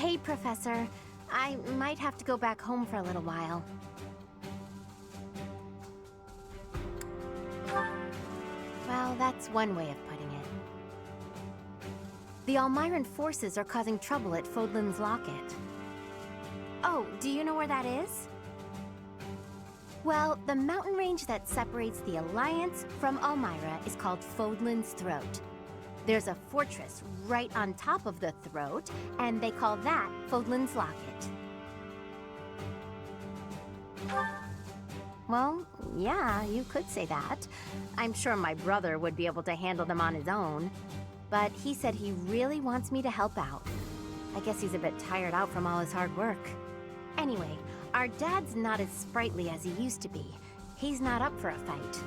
Hey, Professor. I might have to go back home for a little while. Well, that's one way of putting it. The Almiran forces are causing trouble at Fodlan's Locket. Oh, do you know where that is? Well, the mountain range that separates the Alliance from Almyra is called Fodlan's Throat. There's a fortress right on top of the throat, and they call that Fodlan's Locket. Well, yeah, you could say that. I'm sure my brother would be able to handle them on his own. But he said he really wants me to help out. I guess he's a bit tired out from all his hard work. Anyway, our dad's not as sprightly as he used to be. He's not up for a fight.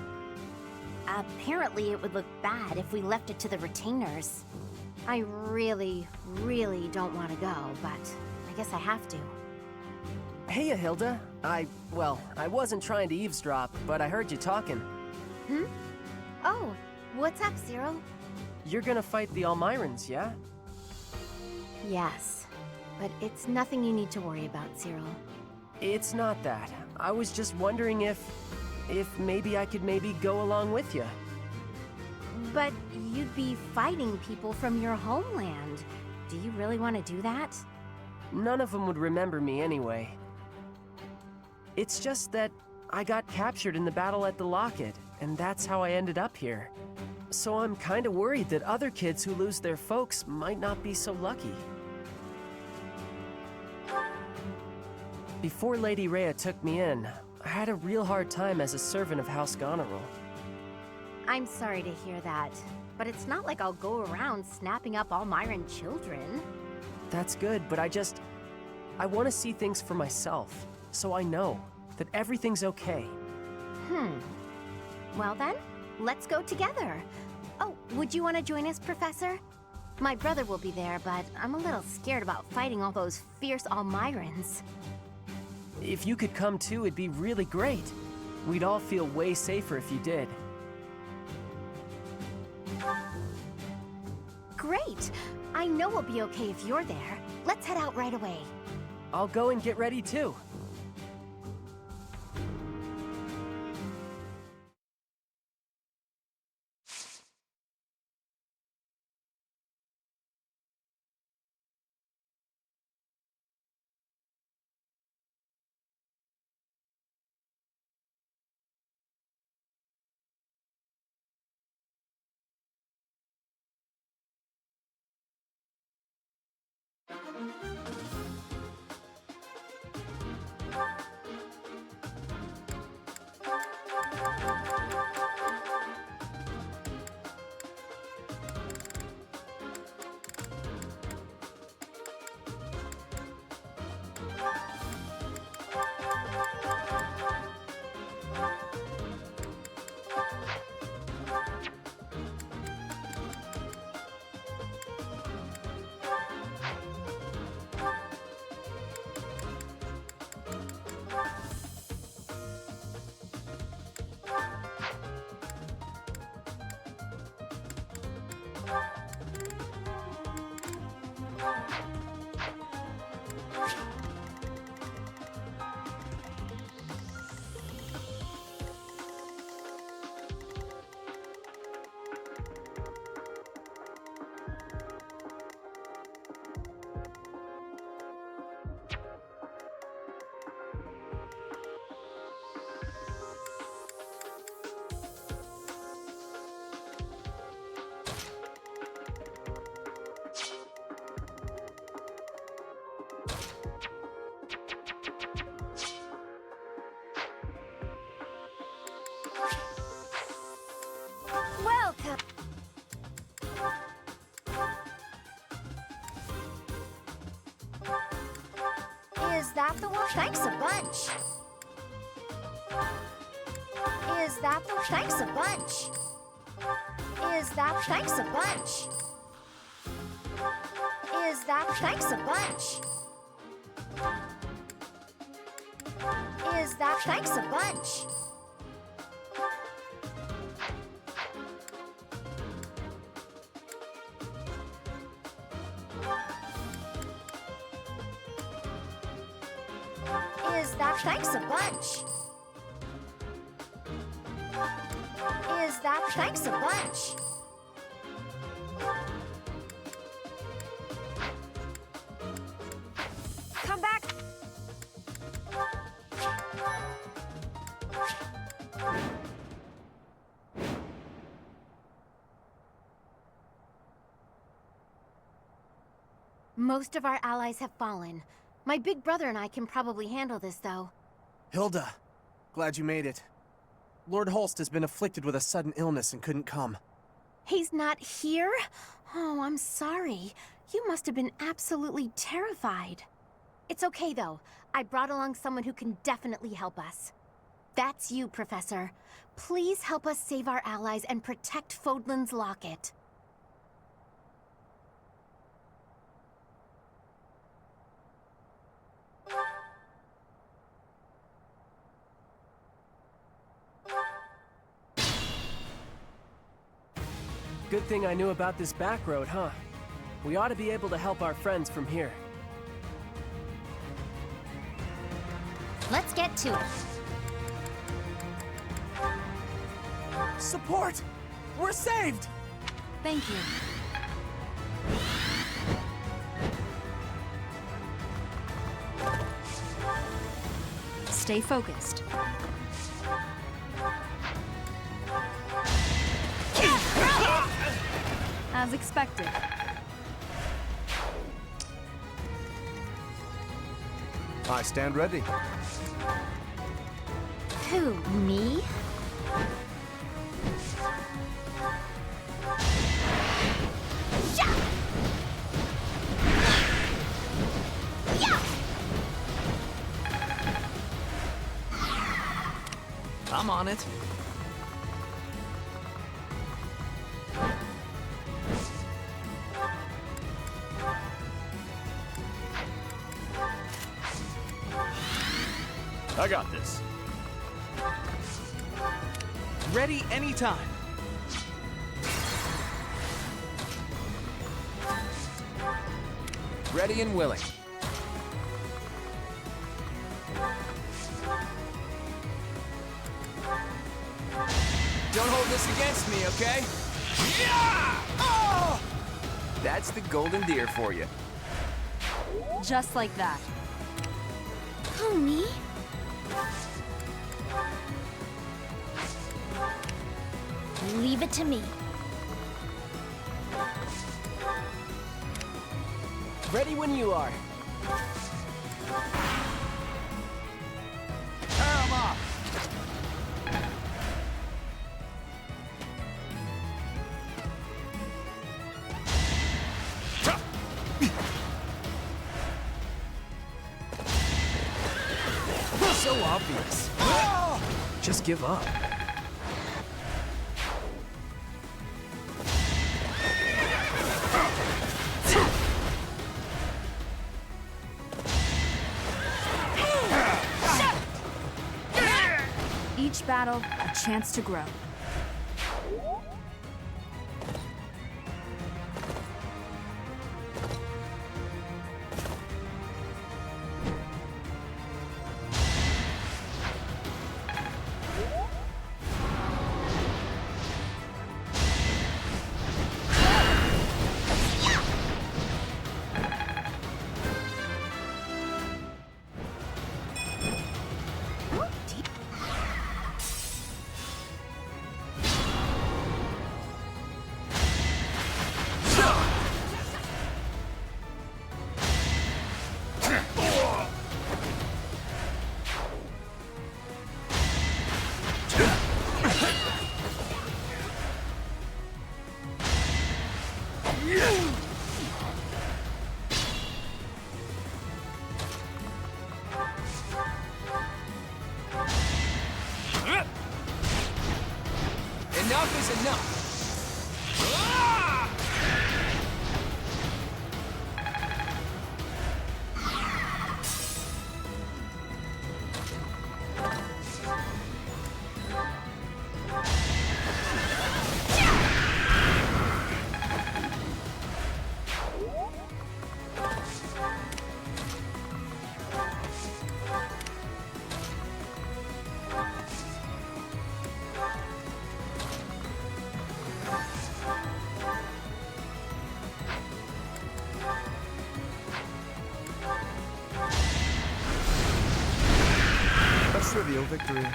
Apparently it would look bad if we left it to the retainers. I really don't want to go, but I guess I have to. Hey, Hilda. I wasn't trying to eavesdrop, but I heard you talking. Hmm? Oh, what's up, Cyril? You're gonna fight the Almirans, yeah? Yes, but it's nothing you need to worry about, Cyril. It's not that. I was just wondering if maybe I could go along with you. But you'd be fighting people from your homeland. Do you really want to do that? None of them would remember me anyway. It's just that I got captured in the battle at the Locket, and that's how I ended up here. So I'm kinda worried that other kids who lose their folks might not be so lucky. Before Lady Rhea took me in, I had a real hard time as a servant of House Goneril. I'm sorry to hear that, but it's not like I'll go around snapping up Almiran children. That's good, but I want to see things for myself, so I know that everything's okay. Well then, let's go together. Oh, would you want to join us, Professor? My brother will be there, but I'm a little scared about fighting all those fierce Almirans. If you could come too, it'd be really great. We'd all feel way safer if you did. Great! I know we'll be okay if you're there. Let's head out right away. I'll go and get ready too. Welcome! Is that the one? Thanks a bunch! Is that the... Thanks a bunch! Is that... Thanks a bunch! Is that... Thanks a bunch! Is that... Thanks a bunch! that thanks a bunch? Is that thanks a bunch? Come back. Most of our allies have fallen. My big brother and I can probably handle this, though. Hilda, glad you made it. Lord Holst has been afflicted with a sudden illness and couldn't come. He's not here? Oh, I'm sorry. You must have been absolutely terrified. It's okay, though. I brought along someone who can definitely help us. That's you, Professor. Please help us save our allies and protect Fodlan's locket. Good thing I knew about this back road, huh? We ought to be able to help our friends from here. Let's get to it. Support! We're saved! Thank you. Stay focused. As expected. I stand ready. Who, me? I'm on it. I got this. Ready anytime. Ready and willing. Don't hold this against me, okay? Yeah! Oh! That's the golden deer for you. Just like that. Who, me? Leave it to me. Ready when you are. Tear 'em off! So obvious. Just give up. Each battle, a chance to grow. Enough is enough. trivial victory.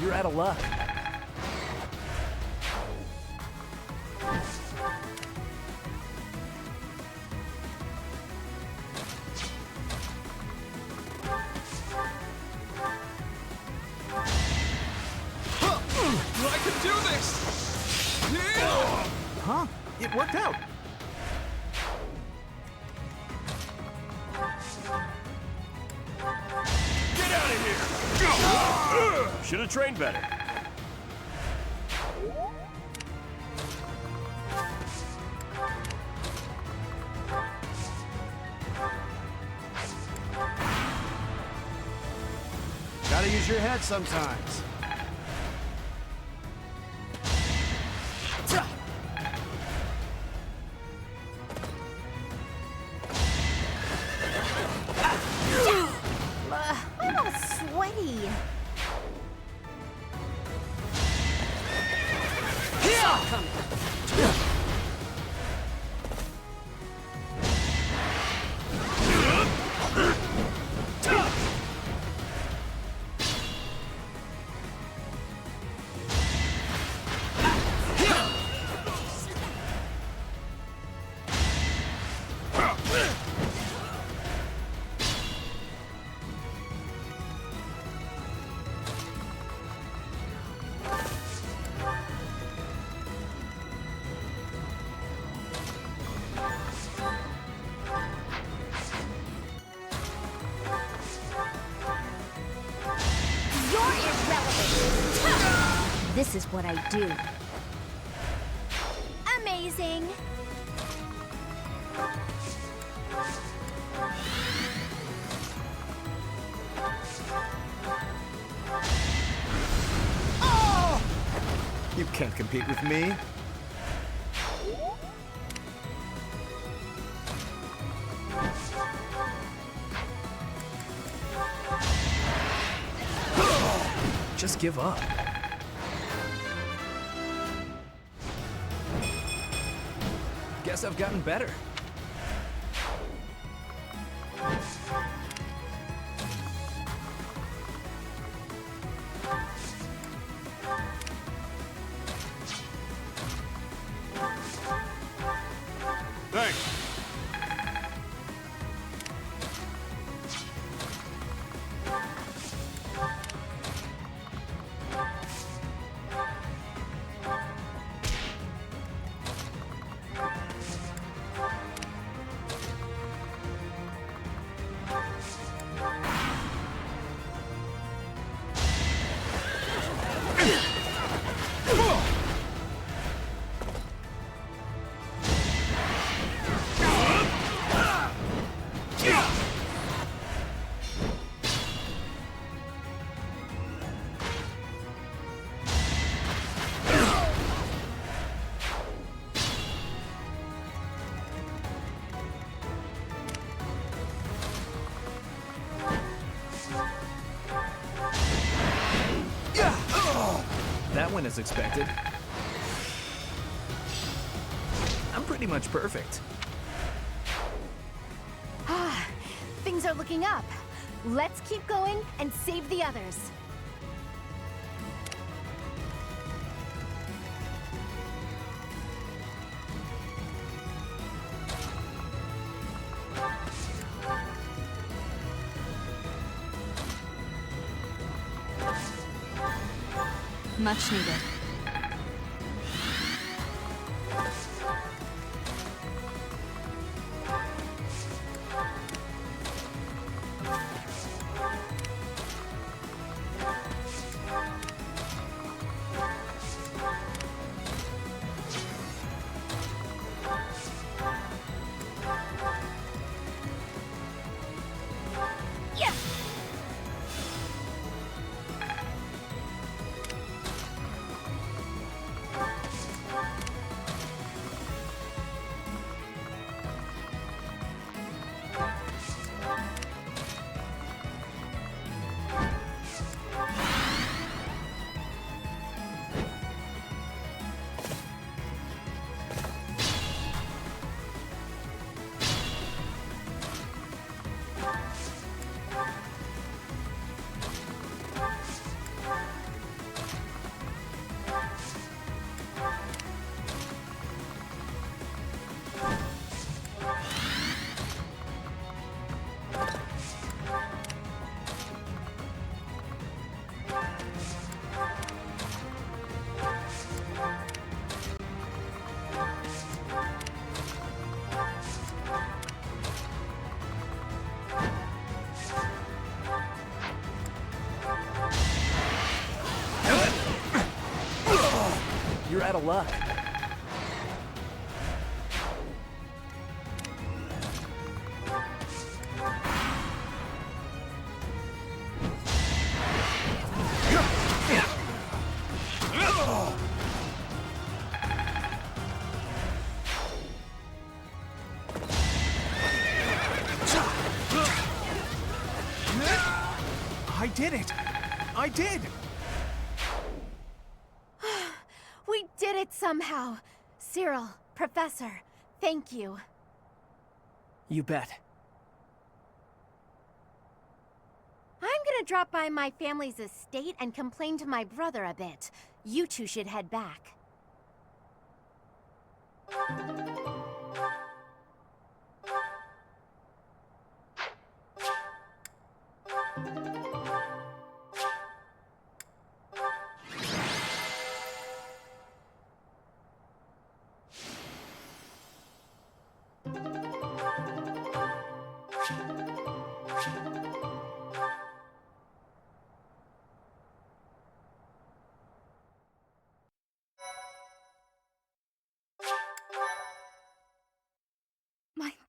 You're out of luck. I can do this! Yeah! Huh? It worked out. Get out of here! Should have trained better. Gotta use your head sometimes. Oh, sweaty. You're irrelevant. This is what I do. Amazing. You can't compete with me. Just give up. Guess I've gotten better. Thanks. That went as expected. I'm pretty much perfect. Things are looking up. Let's keep going and save the others. Much needed. out of luck. I did it! I did! We did it somehow. Cyril, Professor, thank you. You bet. I'm gonna drop by my family's estate and complain to my brother a bit. You two should head back.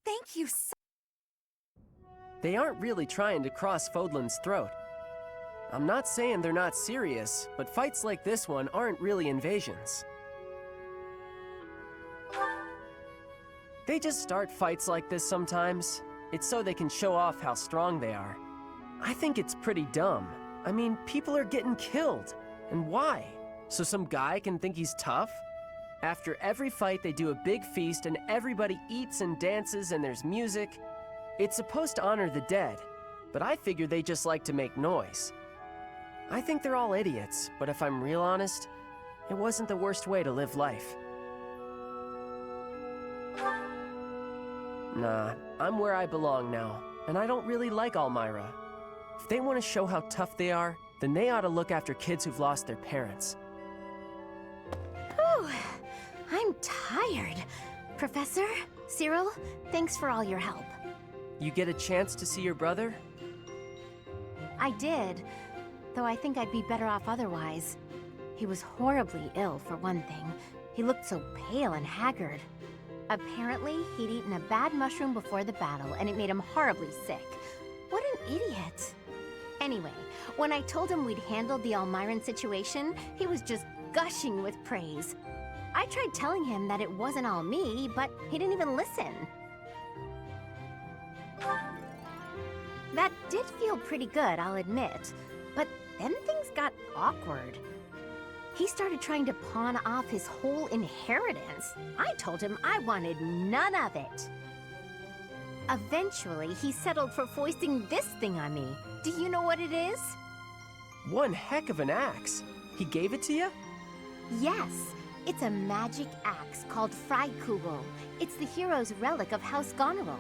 Thank you so They aren't really trying to cross Fodlan's throat. I'm not saying they're not serious, but fights like this one aren't really invasions. They just start fights like this sometimes. It's so they can show off how strong they are. I think it's pretty dumb. I mean, people are getting killed. And why? So some guy can think he's tough? After every fight, they do a big feast and everybody eats and dances and there's music. It's supposed to honor the dead, but I figure they just like to make noise. I think they're all idiots, but if I'm real honest, it wasn't the worst way to live life. Nah, I'm where I belong now, and I don't really like Almyra. If they want to show how tough they are, then they ought to look after kids who've lost their parents. Whew, I'm tired. Professor, Cyril, thanks for all your help. You get a chance to see your brother? I did, though I think I'd be better off otherwise. He was horribly ill, for one thing. He looked so pale and haggard. Apparently, he'd eaten a bad mushroom before the battle, and it made him horribly sick. What an idiot. Anyway, when I told him we'd handled the Almyran situation, he was just gushing with praise. I tried telling him that it wasn't all me, but he didn't even listen. That did feel pretty good, I'll admit, but then things got awkward. He started trying to pawn off his whole inheritance. I told him I wanted none of it. Eventually, he settled for foisting this thing on me. Do you know what it is? One heck of an axe. He gave it to you? Yes, it's a magic axe called Freikugel. It's the hero's relic of House Goneril.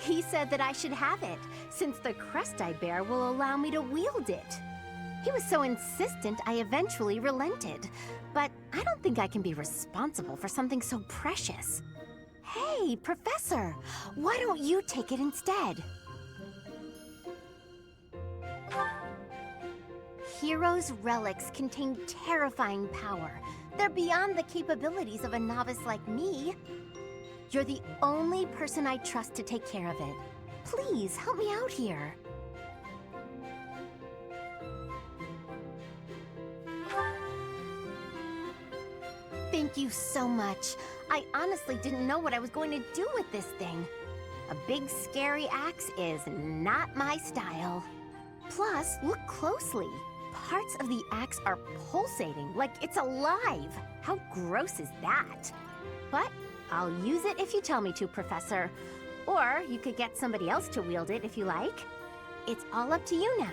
He said that I should have it, since the crest I bear will allow me to wield it. He was so insistent, I eventually relented. But I don't think I can be responsible for something so precious. Hey, Professor, why don't you take it instead? Heroes' relics contain terrifying power. They're beyond the capabilities of a novice like me. You're the only person I trust to take care of it. Please, help me out here. Thank you so much. I honestly didn't know what I was going to do with this thing. A big, scary axe is not my style. Plus, look closely. Parts of the axe are pulsating, like it's alive. How gross is that? But I'll use it if you tell me to, Professor. Or you could get somebody else to wield it if you like. It's all up to you now.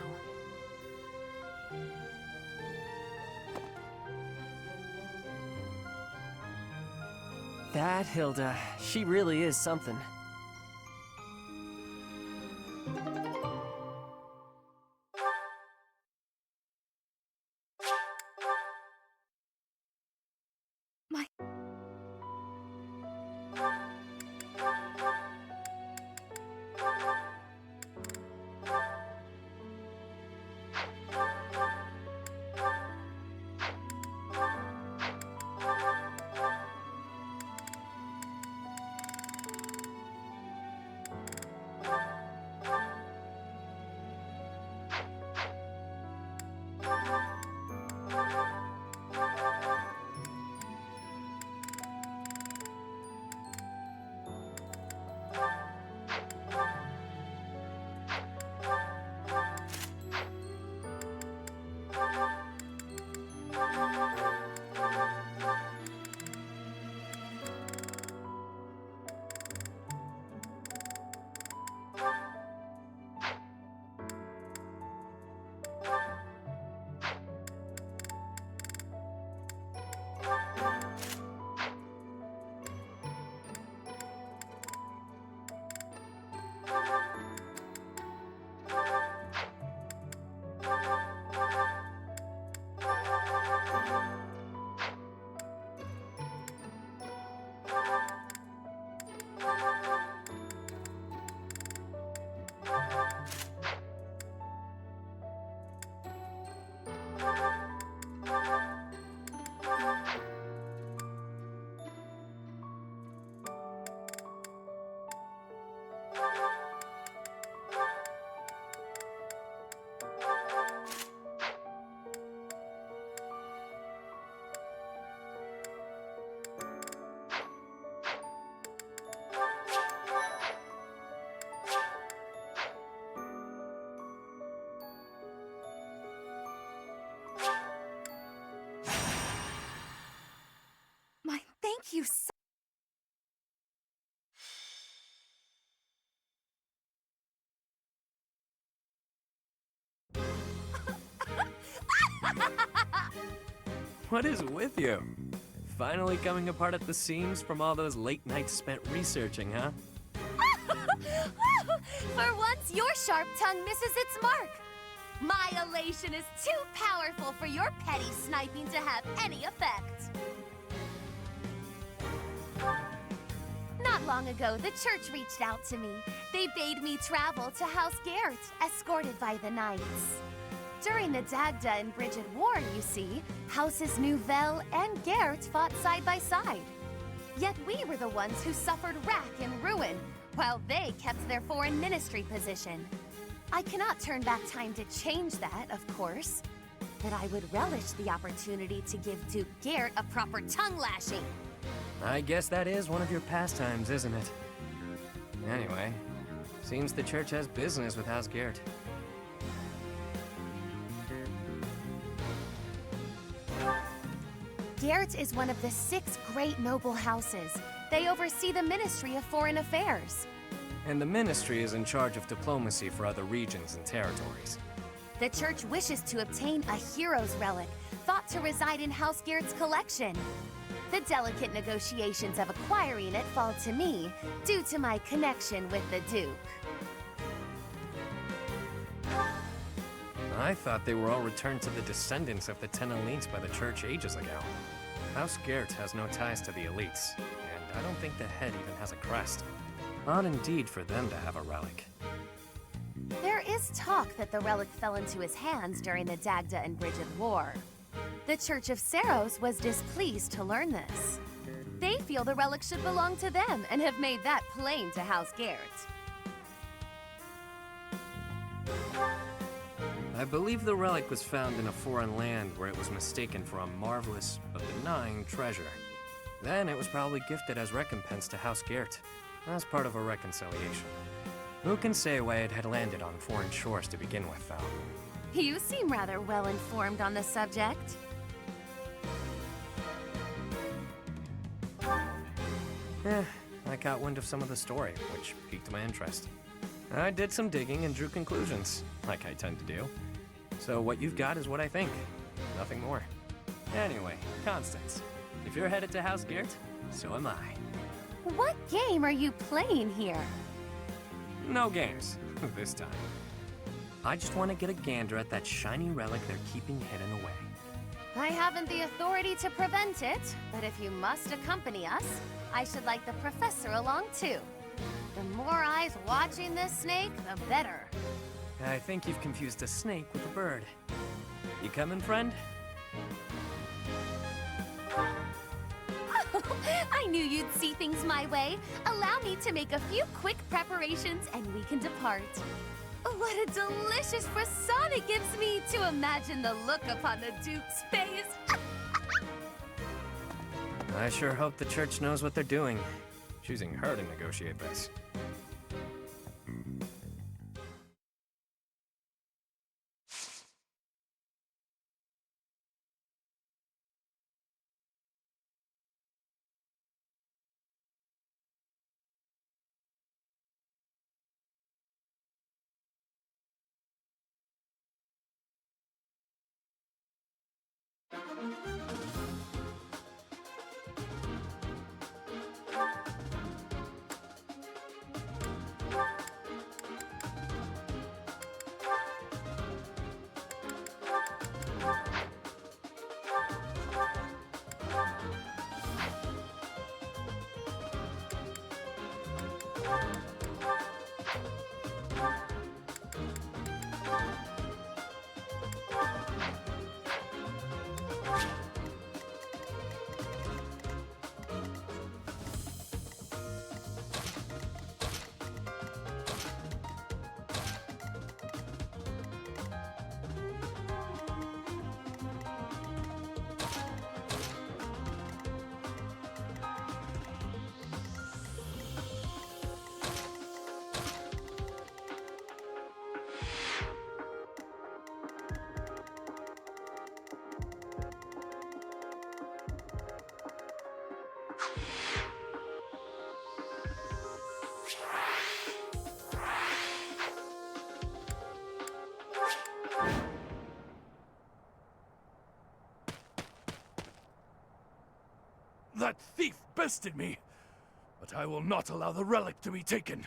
That Hilda, she really is something. My thank you so What is with you? Finally coming apart at the seams from all those late nights spent researching, huh? For once, your sharp tongue misses its mark. My elation is too powerful for your petty sniping to have any effect. Not long ago, the church reached out to me. They bade me travel to House Gert, escorted by the knights. During the Dagda and Bridget War, you see, Houses Nouvelle and Gert fought side by side. Yet we were the ones who suffered wrack and ruin, while they kept their foreign ministry position. I cannot turn back time to change that, of course. But I would relish the opportunity to give Duke Gert a proper tongue lashing. I guess that is one of your pastimes, isn't it? Anyway, seems the church has business with House Gert. Gert is one of the 6 great noble houses. They oversee the Ministry of Foreign Affairs. And the ministry is in charge of diplomacy for other regions and territories. The church wishes to obtain a hero's relic, thought to reside in House Gert's collection. The delicate negotiations of acquiring it fall to me, due to my connection with the Duke. I thought they were all returned to the descendants of the 10 elites by the church ages ago. House Gert has no ties to the elites, and I don't think the head even has a crest. Odd indeed for them to have a relic. There is talk that the relic fell into his hands during the Dagda and Bridget War. The Church of Saros was displeased to learn this. They feel the relic should belong to them and have made that plain to House Gert. I believe the relic was found in a foreign land where it was mistaken for a marvelous but benign treasure. Then it was probably gifted as recompense to House Gert, as part of a reconciliation. Who can say why it had landed on foreign shores to begin with, though? You seem rather well informed on the subject. I caught wind of some of the story, which piqued my interest. I did some digging and drew conclusions, like I tend to do. So what you've got is what I think. Nothing more. Anyway, Constance, if you're headed to House Gert, so am I. What game are you playing here? No games, this time. I just want to get a gander at that shiny relic they're keeping hidden away. I haven't the authority to prevent it, but if you must accompany us, I should like the professor along too. The more eyes watching this snake, the better. I think you've confused a snake with a bird. You coming, friend? I knew you'd see things my way. Allow me to make a few quick preparations and we can depart. What a delicious frisson it gives me to imagine the look upon the Duke's face. I sure hope the church knows what they're doing, choosing her to negotiate this. That thief bested me, but I will not allow the relic to be taken.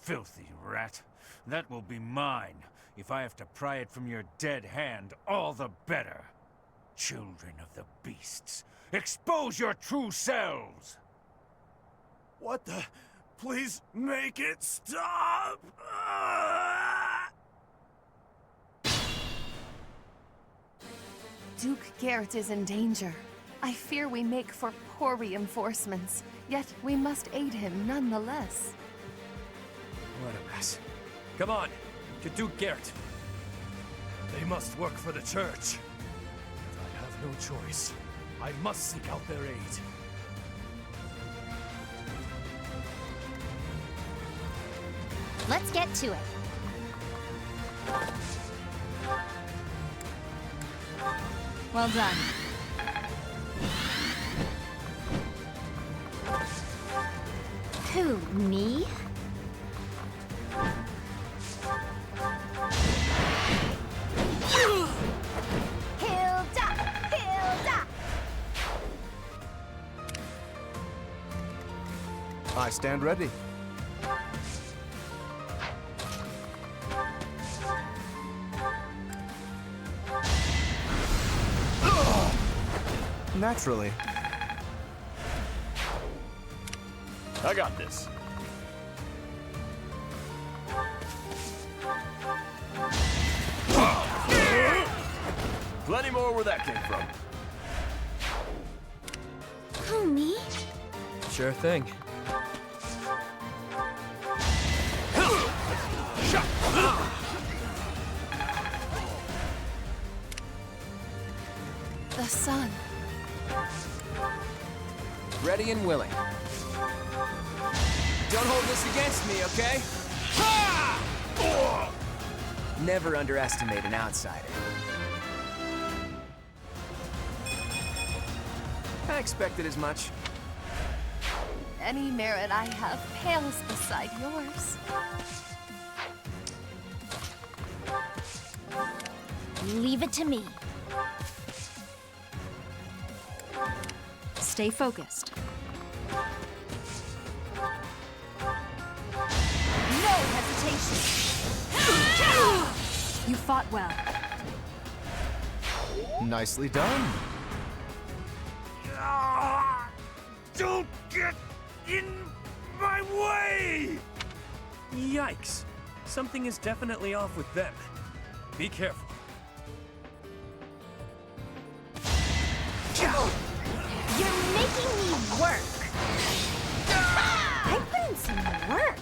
Filthy rat. That will be mine. If I have to pry it from your dead hand, all the better. Children of the beasts, expose your true selves! What the? Please make it stop! Duke Garrett is in danger. I fear we make for poor reinforcements, yet we must aid him nonetheless. What a mess. Come on, to Duke Garrett. They must work for the church. But I have no choice. I must seek out their aid. Let's get to it. Well done. Who, me? Hilda! Hilda! I stand ready. Naturally. I got this. Plenty more where that came from. Who, me? Sure thing. The sun. Ready and willing. Don't hold this against me, okay? Never underestimate an outsider. I expected as much. Any merit I have pales beside yours. Leave it to me. Stay focused. No hesitation. You fought well. Nicely done. Don't get in my way! Yikes. Something is definitely off with them. Be careful. You're making me work. I put in some work.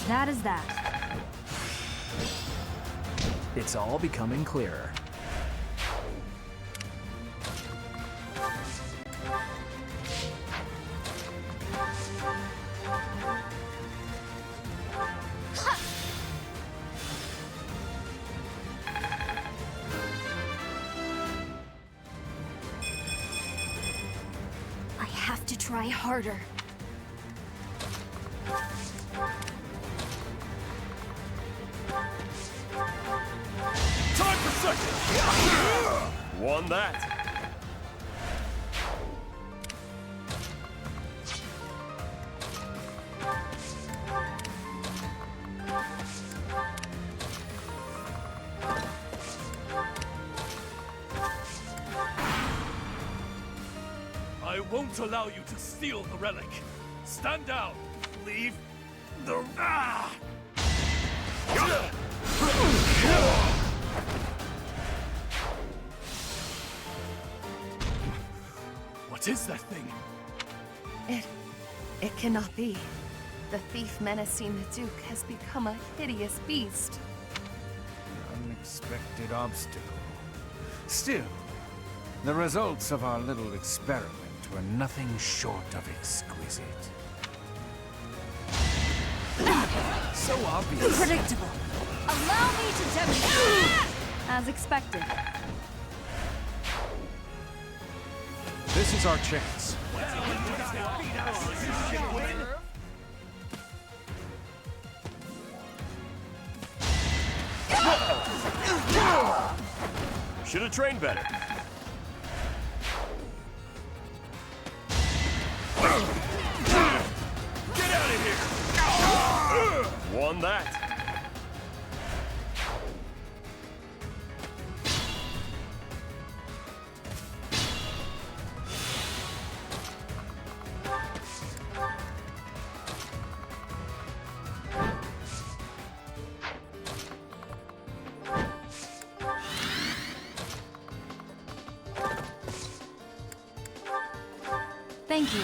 That is that. It's all becoming clearer. I have to try harder. Time for second! Won that. I won't allow you to steal the relic. Stand down. Leave the... Ah! What is that thing? It cannot be. The thief menacing the Duke has become a hideous beast. Unexpected obstacle. Still, the results of our little experiment were nothing short of exquisite. so obvious. Predictable. Allow me to demonstrate. As expected. This is our chance. Should have trained better. Get out of here! Won that. Thank you.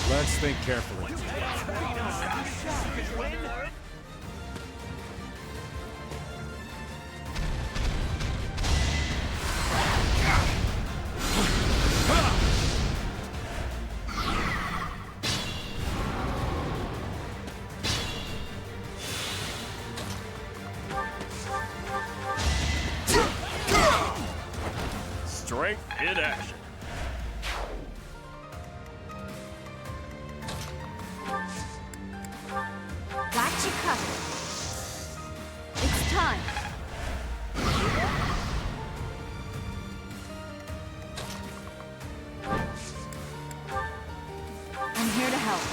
Let's think carefully. Strength in action. Got you covered. It's time. I'm here to help.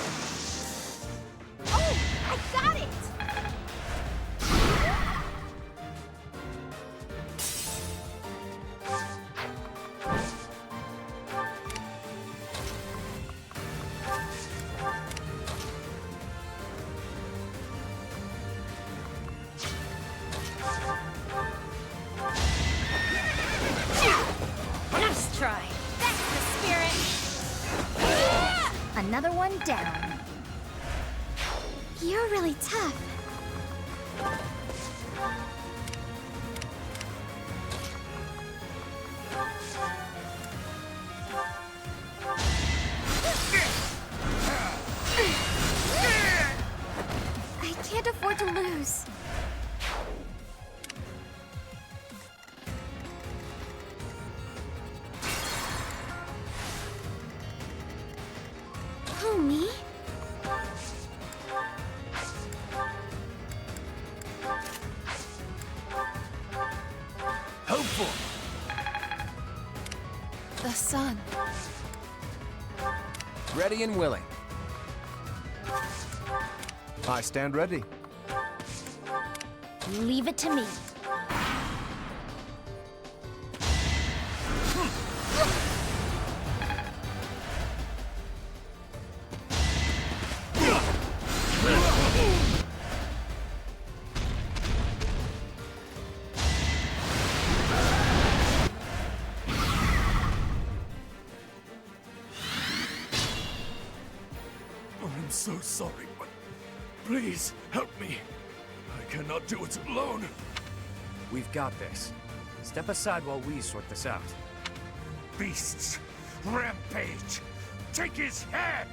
Oh, I got it! Nice try. That's the spirit! Another one down. You're really tough. I can't afford to lose. Who, me? Hopeful. The sun. Ready and willing. I stand ready. Leave it to me. I'm so sorry, but please help me. I cannot do it alone. We've got this. Step aside while we sort this out. Beasts! Rampage! Take his head!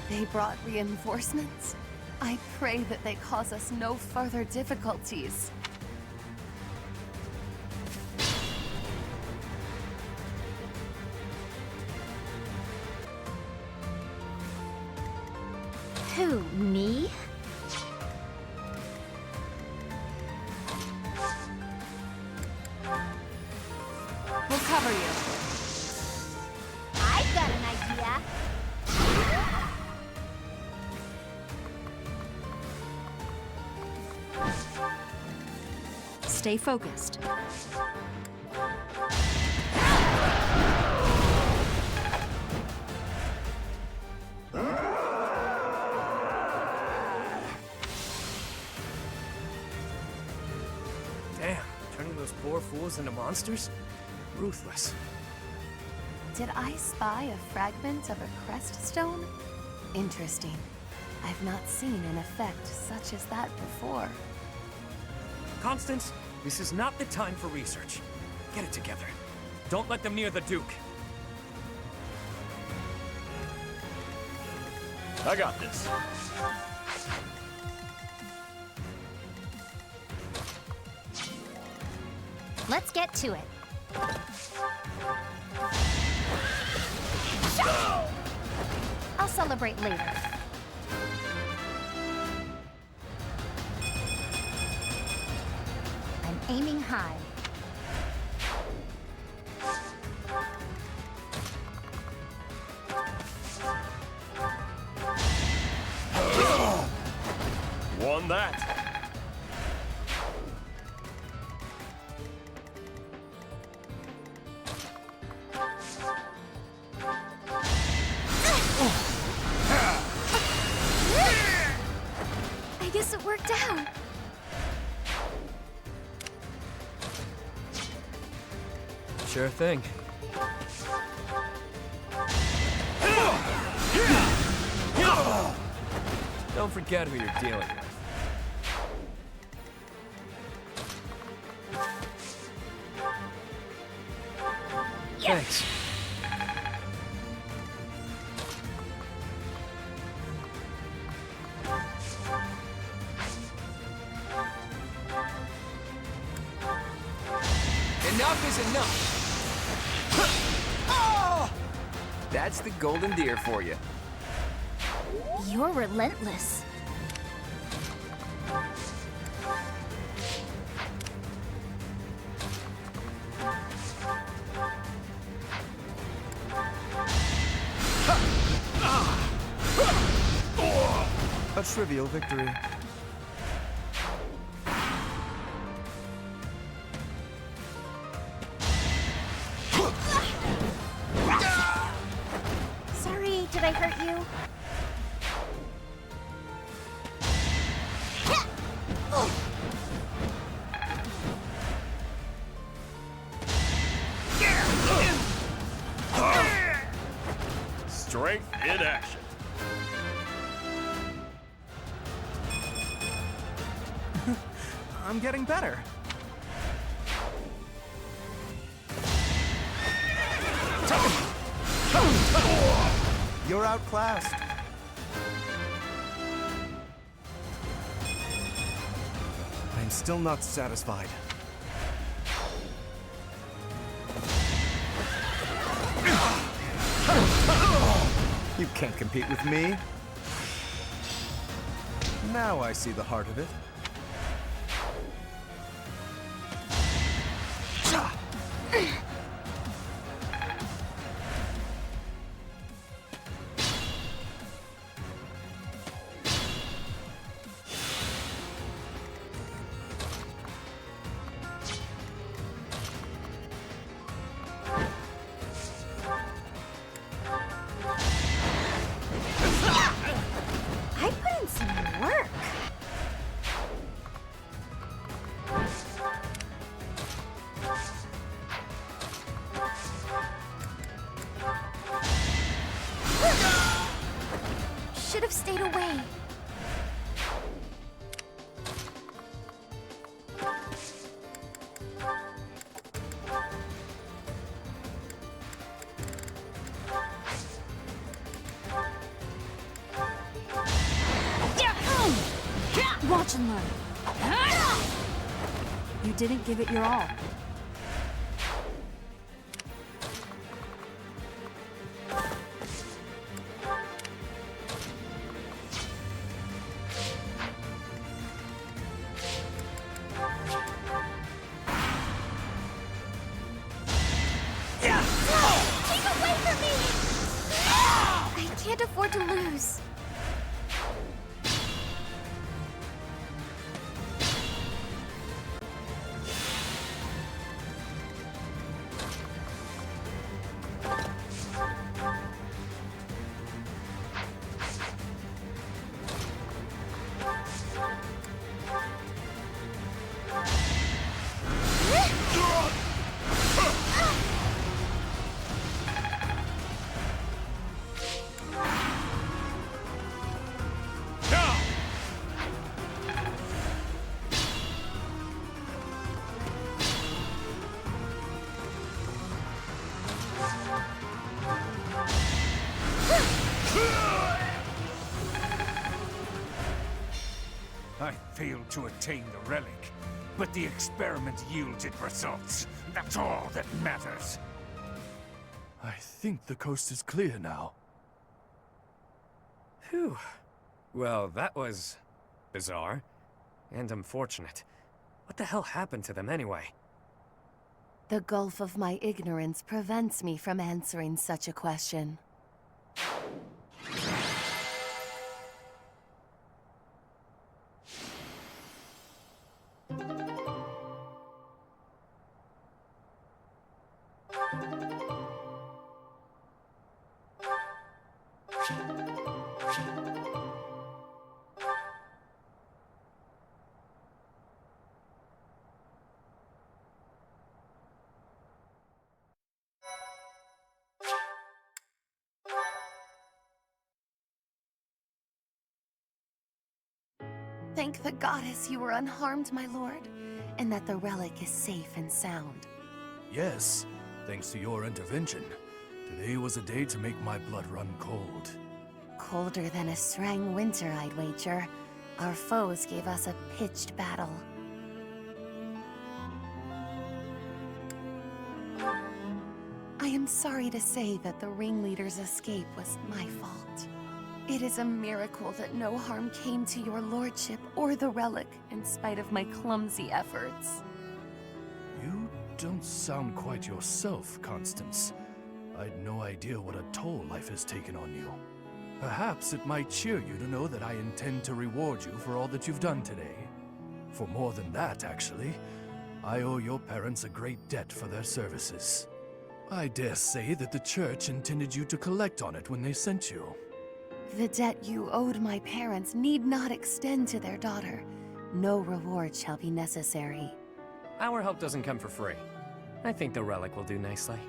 They brought reinforcements. I pray that they cause us no further difficulties. Who, me? We'll cover you. I've got an idea. Stay focused. Damn, turning those poor fools into monsters? Ruthless. Did I spy a fragment of a crest stone? Interesting. I've not seen an effect such as that before. Constance, this is not the time for research. Get it together. Don't let them near the Duke. I got this. Let's get to it. I'll celebrate later. I'm aiming high. Won that. I guess it worked out. Sure thing. Don't forget who you're dealing with. Thanks. Enough is enough. Oh! That's the golden deer for you. You're relentless. A trivial victory. Sorry, did I hurt you? Strength in action. I'm getting better. You're outclassed. I'm still not satisfied. You can't compete with me. Now I see the heart of it. I put in some work. Should have stayed away. Watch and learn. You didn't give it your all. Keep away from me! I can't afford to lose. I failed to attain the relic, but the experiment yielded results. That's all that matters. I think the coast is clear now. Phew. Well, that was bizarre and unfortunate. What the hell happened to them anyway? The gulf of my ignorance prevents me from answering such a question. Thank the goddess you were unharmed, my lord, and that the relic is safe and sound. Yes, thanks to your intervention. Today was a day to make my blood run cold. Colder than a Strang winter, I'd wager. Our foes gave us a pitched battle. I am sorry to say that the ringleader's escape was my fault. It is a miracle that no harm came to your lordship or the relic, in spite of my clumsy efforts. You don't sound quite yourself, Constance. I'd no idea what a toll life has taken on you. Perhaps it might cheer you to know that I intend to reward you for all that you've done today. For more than that, actually. I owe your parents a great debt for their services. I dare say that the church intended you to collect on it when they sent you. The debt you owed my parents need not extend to their daughter. No reward shall be necessary. Our help doesn't come for free. I think the relic will do nicely.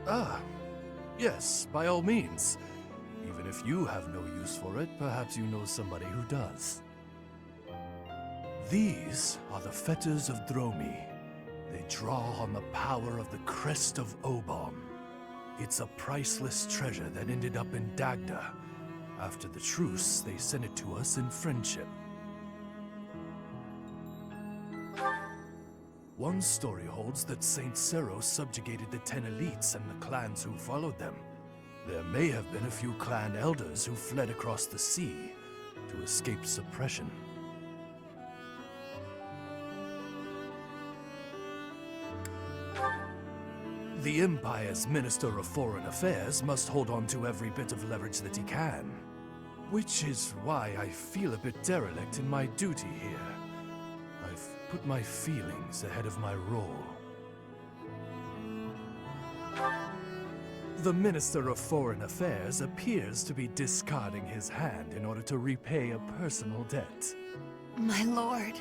Ah, yes, by all means. Even if you have no use for it, perhaps you know somebody who does. These are the fetters of Dromi. They draw on the power of the crest of Obon. It's a priceless treasure that ended up in Dagda. After the truce, they sent it to us in friendship. One story holds that Saint Sero subjugated the 10 elites and the clans who followed them. There may have been a few clan elders who fled across the sea to escape suppression. The Empire's Minister of Foreign Affairs must hold on to every bit of leverage that he can. Which is why I feel a bit derelict in my duty here. I've put my feelings ahead of my role. The Minister of Foreign Affairs appears to be discarding his hand in order to repay a personal debt. My lord.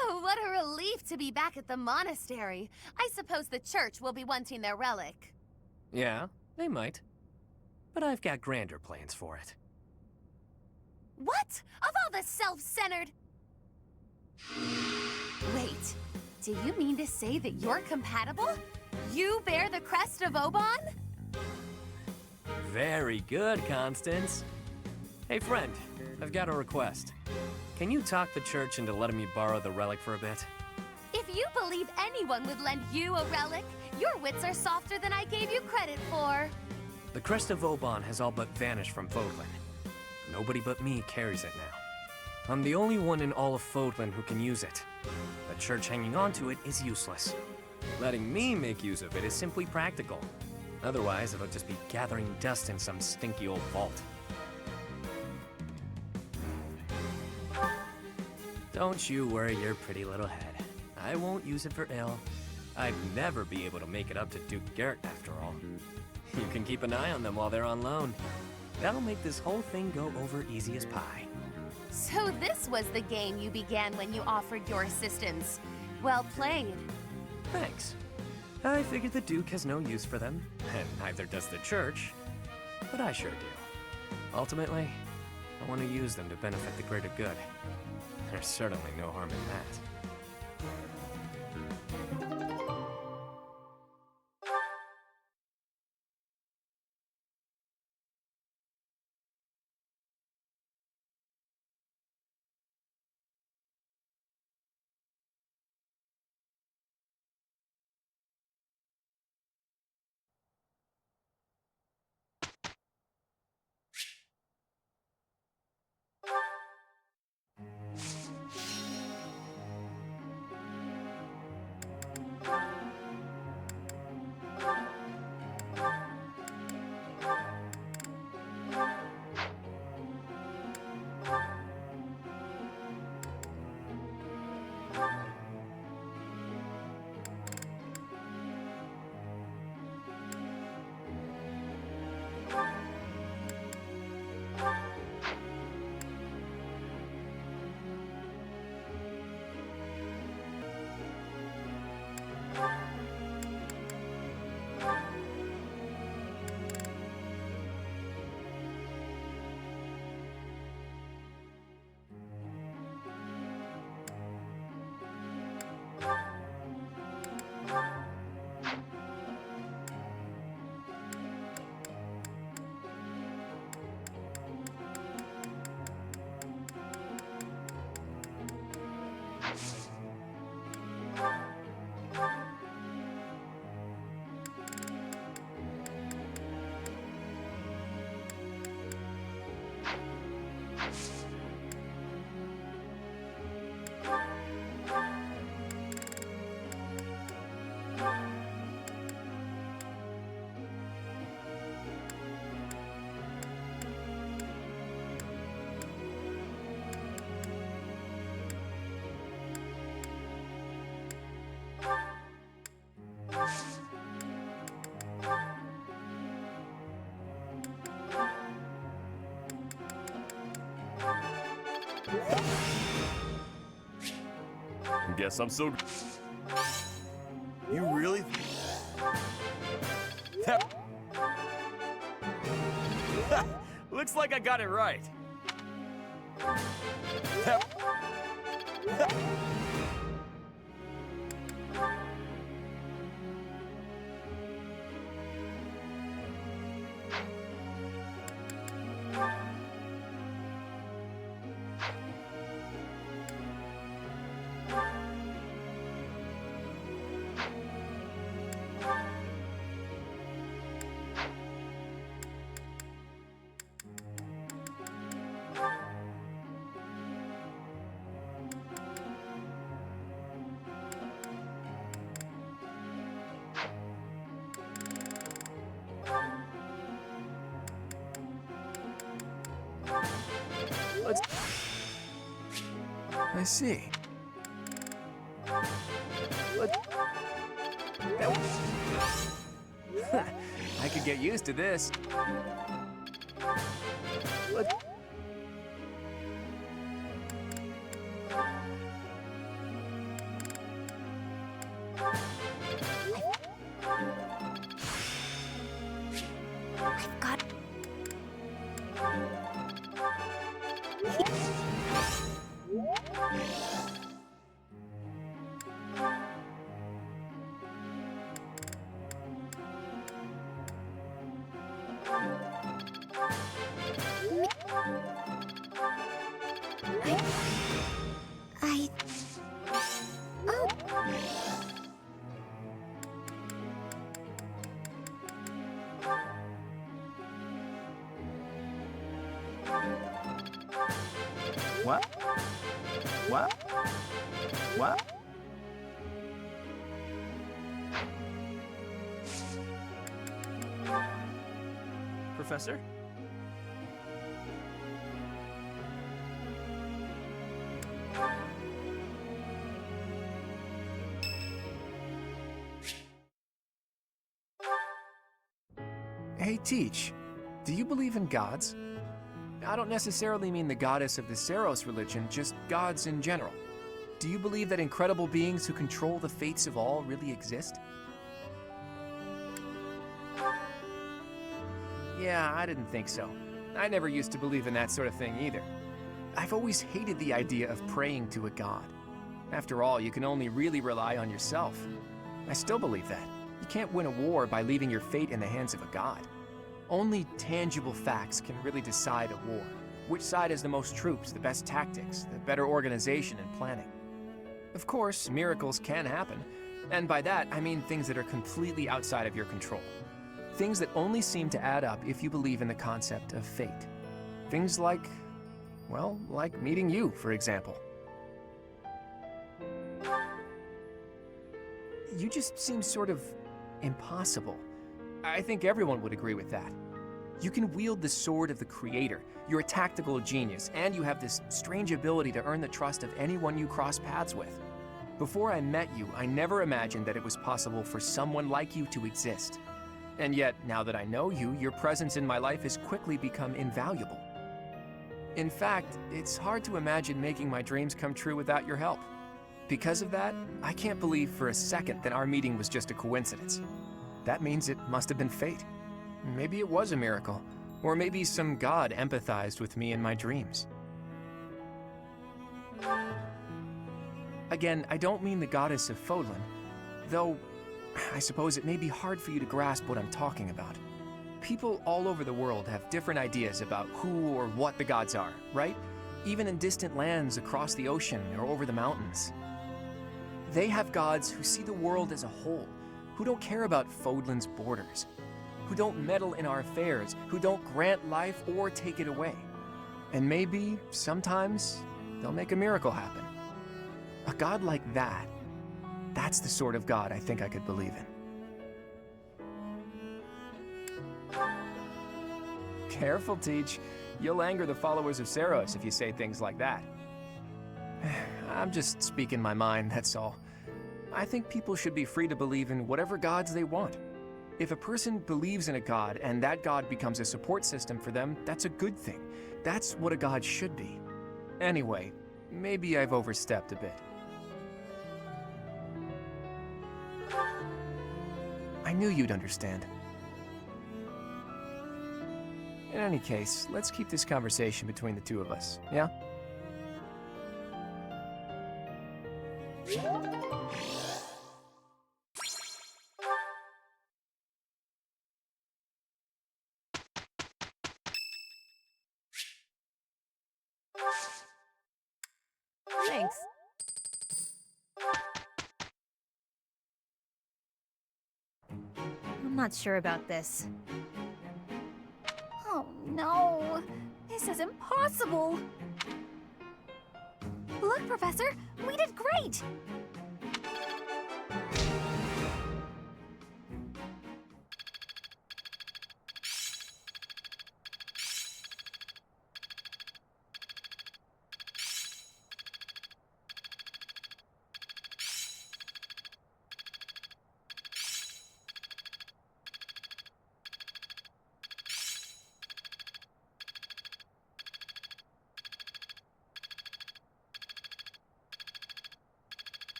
Oh, what a relief to be back at the monastery. I suppose the church will be wanting their relic. Yeah, they might. But I've got grander plans for it. What? Of all the self-centered... Wait, do you mean to say that you're compatible? You bear the crest of Obon? Very good, Constance. Hey, friend, I've got a request. Can you talk the church into letting me borrow the relic for a bit? If you believe anyone would lend you a relic, your wits are softer than I gave you credit for. The crest of Obon has all but vanished from Fodlan. Nobody but me carries it now. I'm the only one in all of Fodlan who can use it. The church hanging on to it is useless. Letting me make use of it is simply practical. Otherwise, it'll just be gathering dust in some stinky old vault. Don't you worry your pretty little head. I won't use it for ill. I'd never be able to make it up to Duke Garrett after all. You can keep an eye on them while they're on loan. That'll make this whole thing go over easy as pie. So this was the game you began when you offered your assistance. Well played. Thanks. I figured the Duke has no use for them, and neither does the church. But I sure do. Ultimately, I want to use them to benefit the greater good. There's certainly no harm in that. Guess I'm so. You really? Looks like I got it right. I see. I could get used to this. I've got. I. Oh. What? What? What? Professor? Hey, Teach, do you believe in gods? I don't necessarily mean the goddess of the Saros religion, just gods in general. Do you believe that incredible beings who control the fates of all really exist? Yeah, I didn't think so. I never used to believe in that sort of thing either. I've always hated the idea of praying to a god. After all, you can only really rely on yourself. I still believe that. You can't win a war by leaving your fate in the hands of a god. Only tangible facts can really decide a war. Which side has the most troops, the best tactics, the better organization and planning. Of course, miracles can happen, and by that I mean things that are completely outside of your control. Things that only seem to add up if you believe in the concept of fate. Things like, well, like meeting you, for example. You just seem sort of impossible. I think everyone would agree with that. You can wield the sword of the Creator, you're a tactical genius, and you have this strange ability to earn the trust of anyone you cross paths with. Before I met you, I never imagined that it was possible for someone like you to exist. And yet, now that I know you, your presence in my life has quickly become invaluable. In fact, it's hard to imagine making my dreams come true without your help. Because of that, I can't believe for a second that our meeting was just a coincidence. That means it must have been fate. Maybe it was a miracle, or maybe some god empathized with me in my dreams. Again, I don't mean the goddess of Fodlan, though I suppose it may be hard for you to grasp what I'm talking about. People all over the world have different ideas about who or what the gods are, right? Even in distant lands across the ocean or over the mountains. They have gods who see the world as a whole, who don't care about Fodlan's borders, who don't meddle in our affairs, who don't grant life or take it away. And maybe, sometimes, they'll make a miracle happen. A god like that, that's the sort of god I think I could believe in. Careful, Teach. You'll anger the followers of Saros if you say things like that. I'm just speaking my mind, that's all. I think people should be free to believe in whatever gods they want. If a person believes in a god and that god becomes a support system for them, that's a good thing. That's what a god should be. Anyway, maybe I've overstepped a bit. I knew you'd understand. In any case, let's keep this conversation between the two of us, yeah? Thanks. I'm not sure about this. Oh no! This is impossible! Look, Professor! We did great!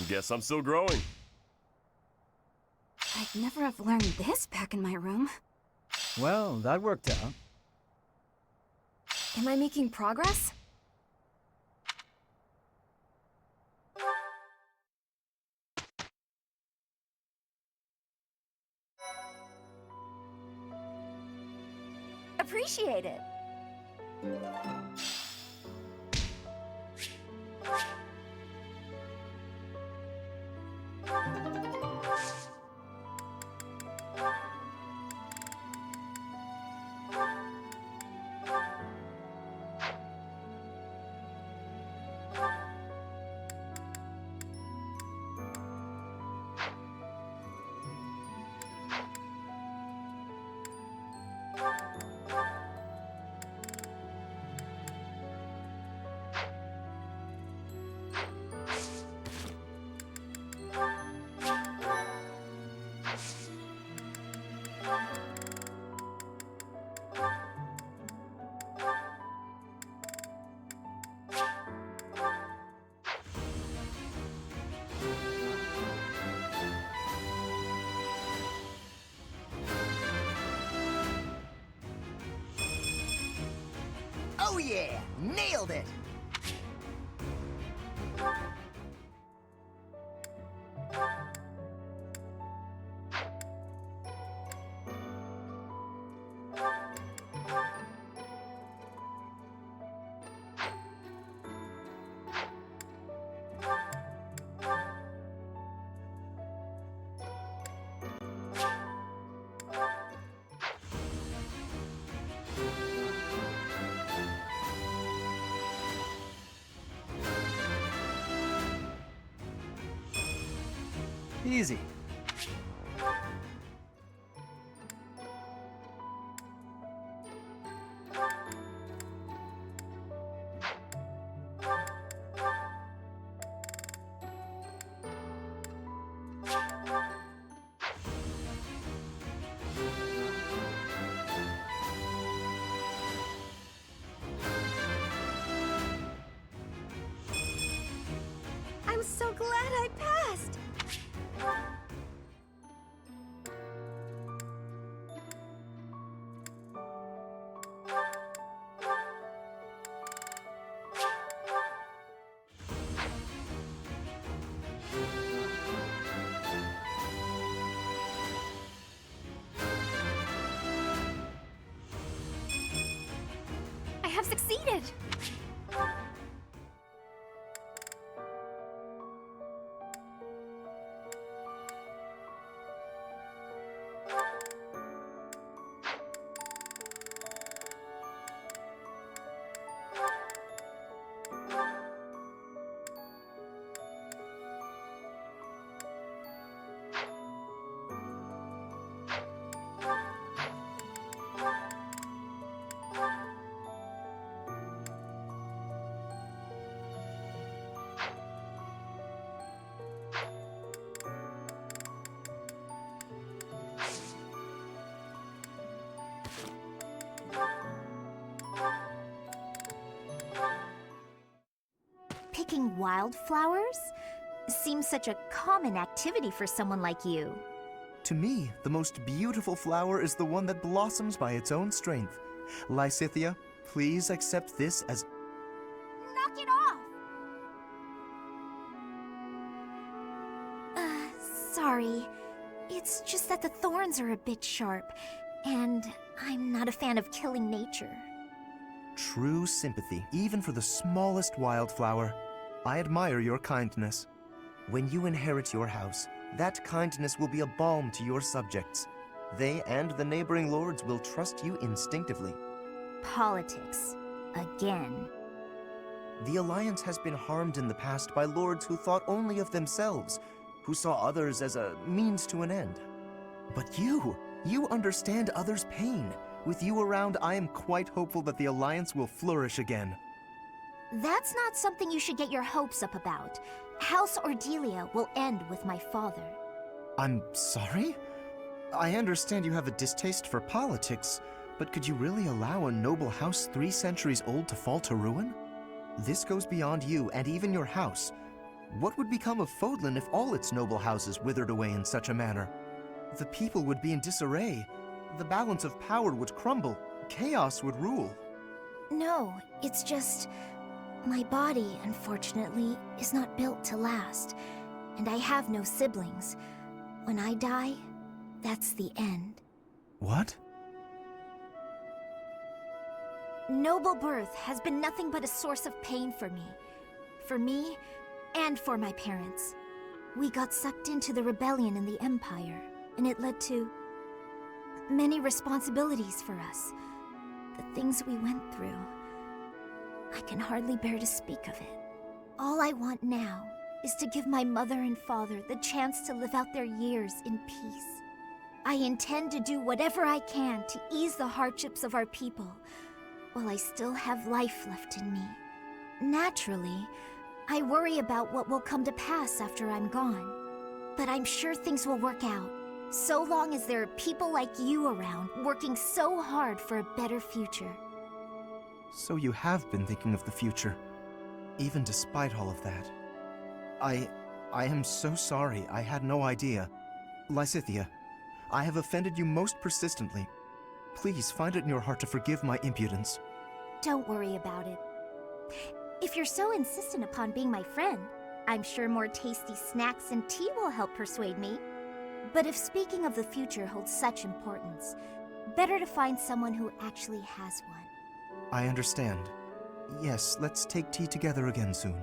Guess I'm still growing. I'd never have learned this back in my room. Well, that worked out. Am I making progress? Appreciate it. Oh yeah! Nailed it! Easy. I'm so glad I passed! I have succeeded! Gathering wildflowers? Seems such a common activity for someone like you. To me, the most beautiful flower is the one that blossoms by its own strength. Lysithea, please accept this as... Knock it off! Sorry. It's just that the thorns are a bit sharp, and I'm not a fan of killing nature. True sympathy, even for the smallest wildflower. I admire your kindness. When you inherit your house, that kindness will be a balm to your subjects. They and the neighboring lords will trust you instinctively. Politics. Again. The Alliance has been harmed in the past by lords who thought only of themselves, who saw others as a means to an end. But you understand others' pain. With you around, I am quite hopeful that the Alliance will flourish again. That's not something you should get your hopes up about. House Ordelia will end with my father. I'm sorry? I understand you have a distaste for politics, but could you really allow a noble house 3 centuries old to fall to ruin? This goes beyond you and even your house. What would become of Fodlan if all its noble houses withered away in such a manner? The people would be in disarray. The balance of power would crumble. Chaos would rule. No, it's just... my body, unfortunately, is not built to last. And I have no siblings. When I die, that's the end. What? Noble birth has been nothing but a source of pain for me. For me, and for my parents. We got sucked into the rebellion in the Empire, and it led to many responsibilities for us. The things we went through. I can hardly bear to speak of it. All I want now is to give my mother and father the chance to live out their years in peace. I intend to do whatever I can to ease the hardships of our people, while I still have life left in me. Naturally, I worry about what will come to pass after I'm gone. But I'm sure things will work out, so long as there are people like you around working so hard for a better future. So you have been thinking of the future, even despite all of that. I am so sorry. I had no idea. Lysithea, I have offended you most persistently. Please find it in your heart to forgive my impudence. Don't worry about it. If you're so insistent upon being my friend, I'm sure more tasty snacks and tea will help persuade me. But if speaking of the future holds such importance, better to find someone who actually has one. I understand. Yes, let's take tea together again soon.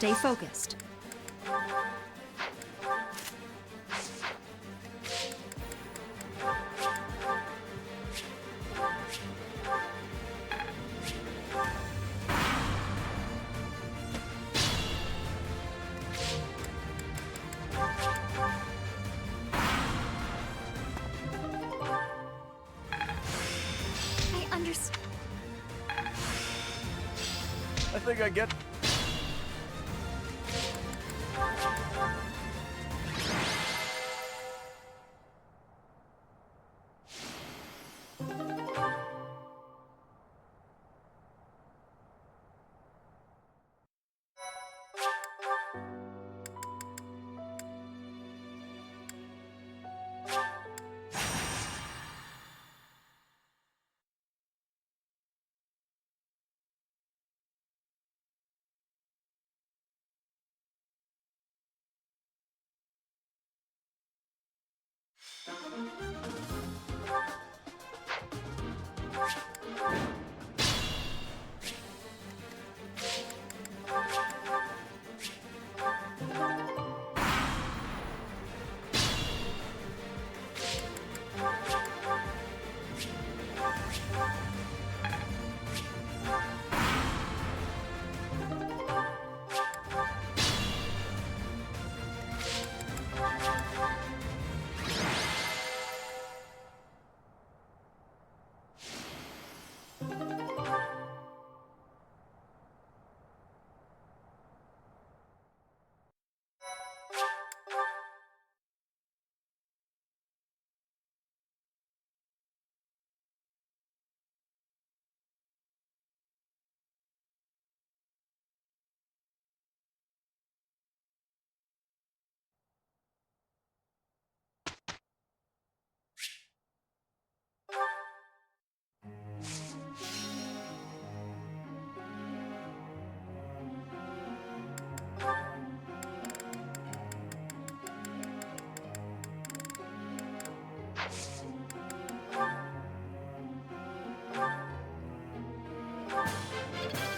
Stay focused. think I get...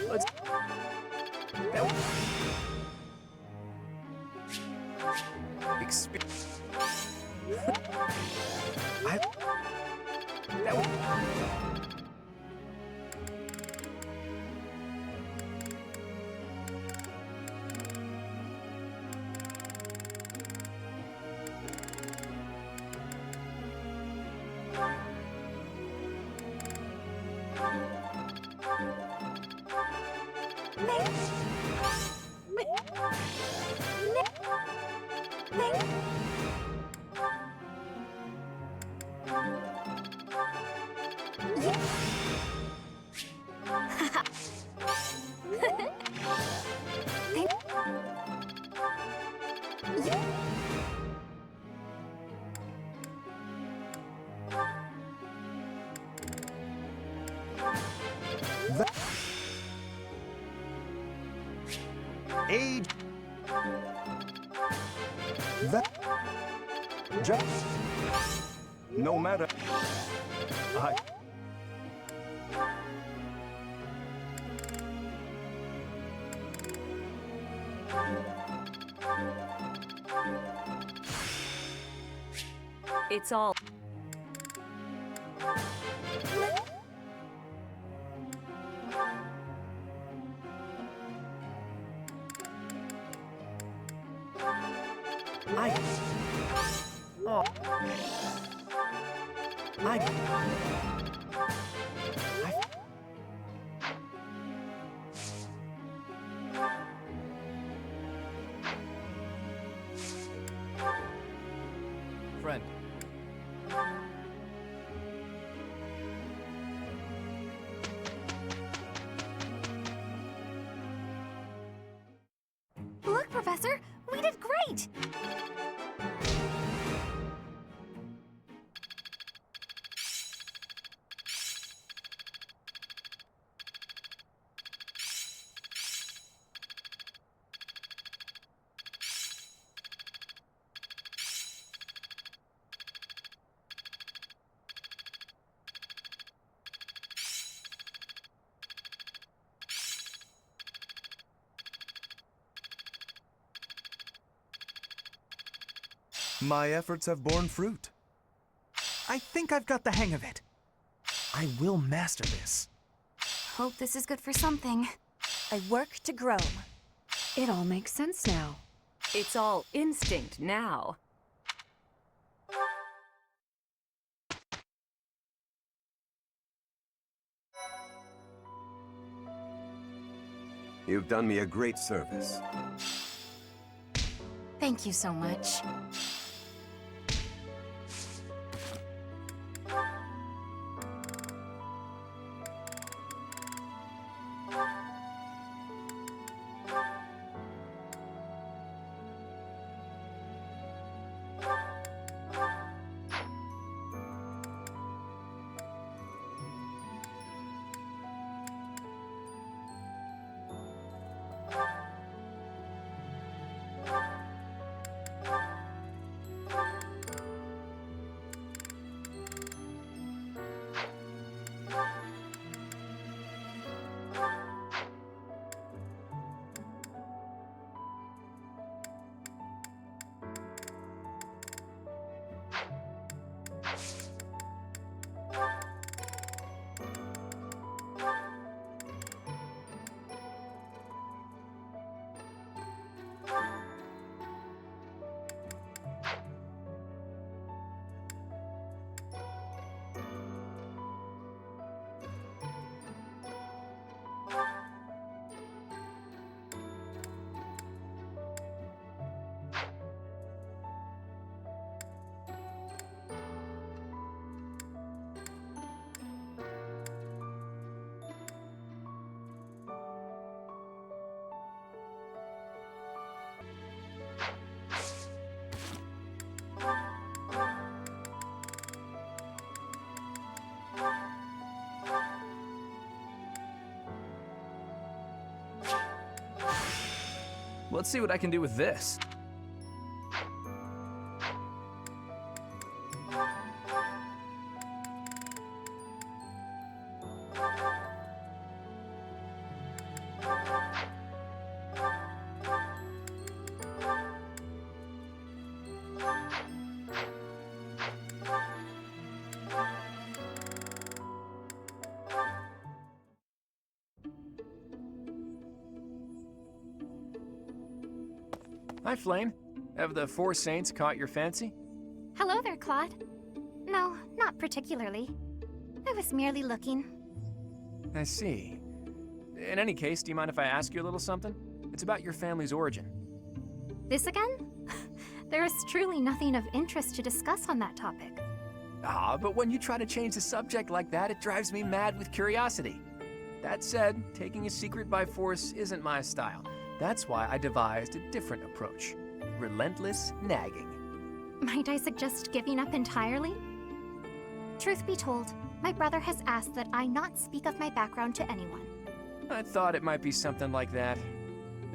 Let's... That... I... That... Age. That. Just. No matter. I. It's all. Oh. Friend. Look, Professor, we did great! My efforts have borne fruit. I think I've got the hang of it. I will master this. Hope this is good for something. I work to grow. It all makes sense now. It's all instinct now. You've done me a great service. Thank you so much. Let's see what I can do with this. Hi, Flame. Have the Four Saints caught your fancy? Hello there, Claude. No, not particularly. I was merely looking. I see. In any case, do you mind if I ask you a little something? It's about your family's origin. This again? There is truly nothing of interest to discuss on that topic. Ah, but when you try to change the subject like that, it drives me mad with curiosity. That said, taking a secret by force isn't my style. That's why I devised a different approach. Relentless nagging. Might I suggest giving up entirely? Truth be told, my brother has asked that I not speak of my background to anyone. I thought it might be something like that.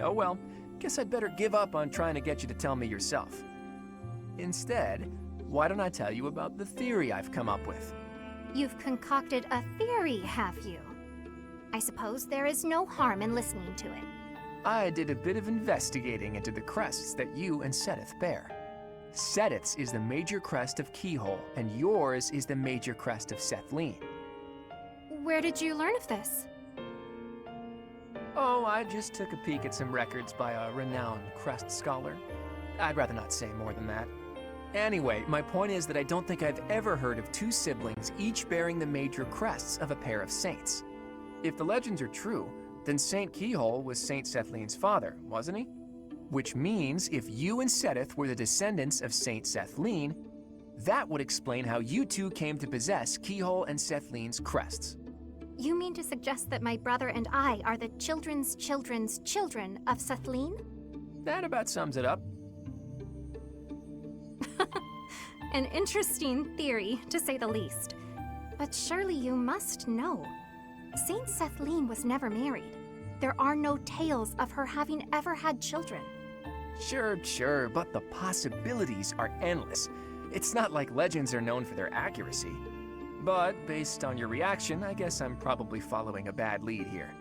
Oh well, guess I'd better give up on trying to get you to tell me yourself. Instead, why don't I tell you about the theory I've come up with? You've concocted a theory, have you? I suppose there is no harm in listening to it. I did a bit of investigating into the crests that you and Seteth bear. Seteth's is the major crest of Keyhole, and yours is the major crest of Sethlene. Where did you learn of this? Oh, I just took a peek at some records by a renowned crest scholar. I'd rather not say more than that. Anyway, my point is that I don't think I've ever heard of two siblings each bearing the major crests of a pair of saints. If the legends are true, then Saint Keyhole was Saint Sethlene's father, wasn't he? Which means if you and Seteth were the descendants of Saint Sethlene, that would explain how you two came to possess Keyhole and Sethlene's crests. You mean to suggest that my brother and I are the children's children's children of Sethlene? That about sums it up. An interesting theory, to say the least. But surely you must know. Saint Sethlene was never married. There are no tales of her having ever had children. Sure, but the possibilities are endless. It's not like legends are known for their accuracy. But based on your reaction, I guess I'm probably following a bad lead here.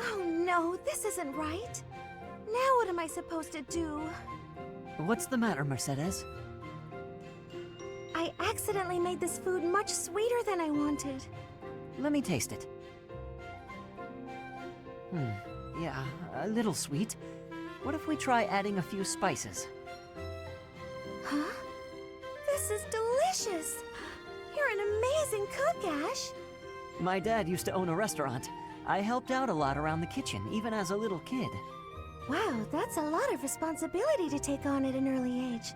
Oh no, this isn't right. Now what am I supposed to do? What's the matter, Mercedes? I accidentally made this food much sweeter than I wanted. Let me taste it. Yeah, a little sweet. What if we try adding a few spices? Huh? This is delicious! You're an amazing cook, Ash! My dad used to own a restaurant. I helped out a lot around the kitchen, even as a little kid. Wow, that's a lot of responsibility to take on at an early age.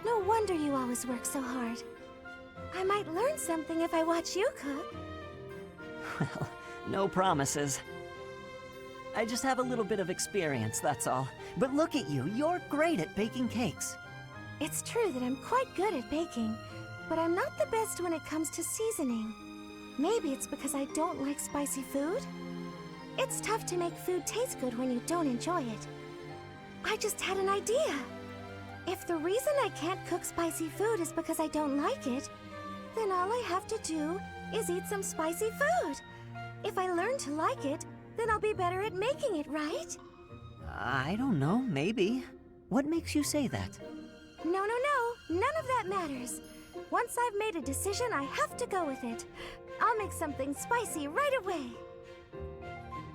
No wonder you always work so hard. I might learn something if I watch you cook. Well, no promises. I just have a little bit of experience, that's all. But look at you, you're great at baking cakes. It's true that I'm quite good at baking, but I'm not the best when it comes to seasoning. Maybe it's because I don't like spicy food? It's tough to make food taste good when you don't enjoy it. I just had an idea. If the reason I can't cook spicy food is because I don't like it, then all I have to do is eat some spicy food. If I learn to like it, then I'll be better at making it, right? I don't know, maybe. What makes you say that? No. None of that matters. Once I've made a decision, I have to go with it. I'll make something spicy right away.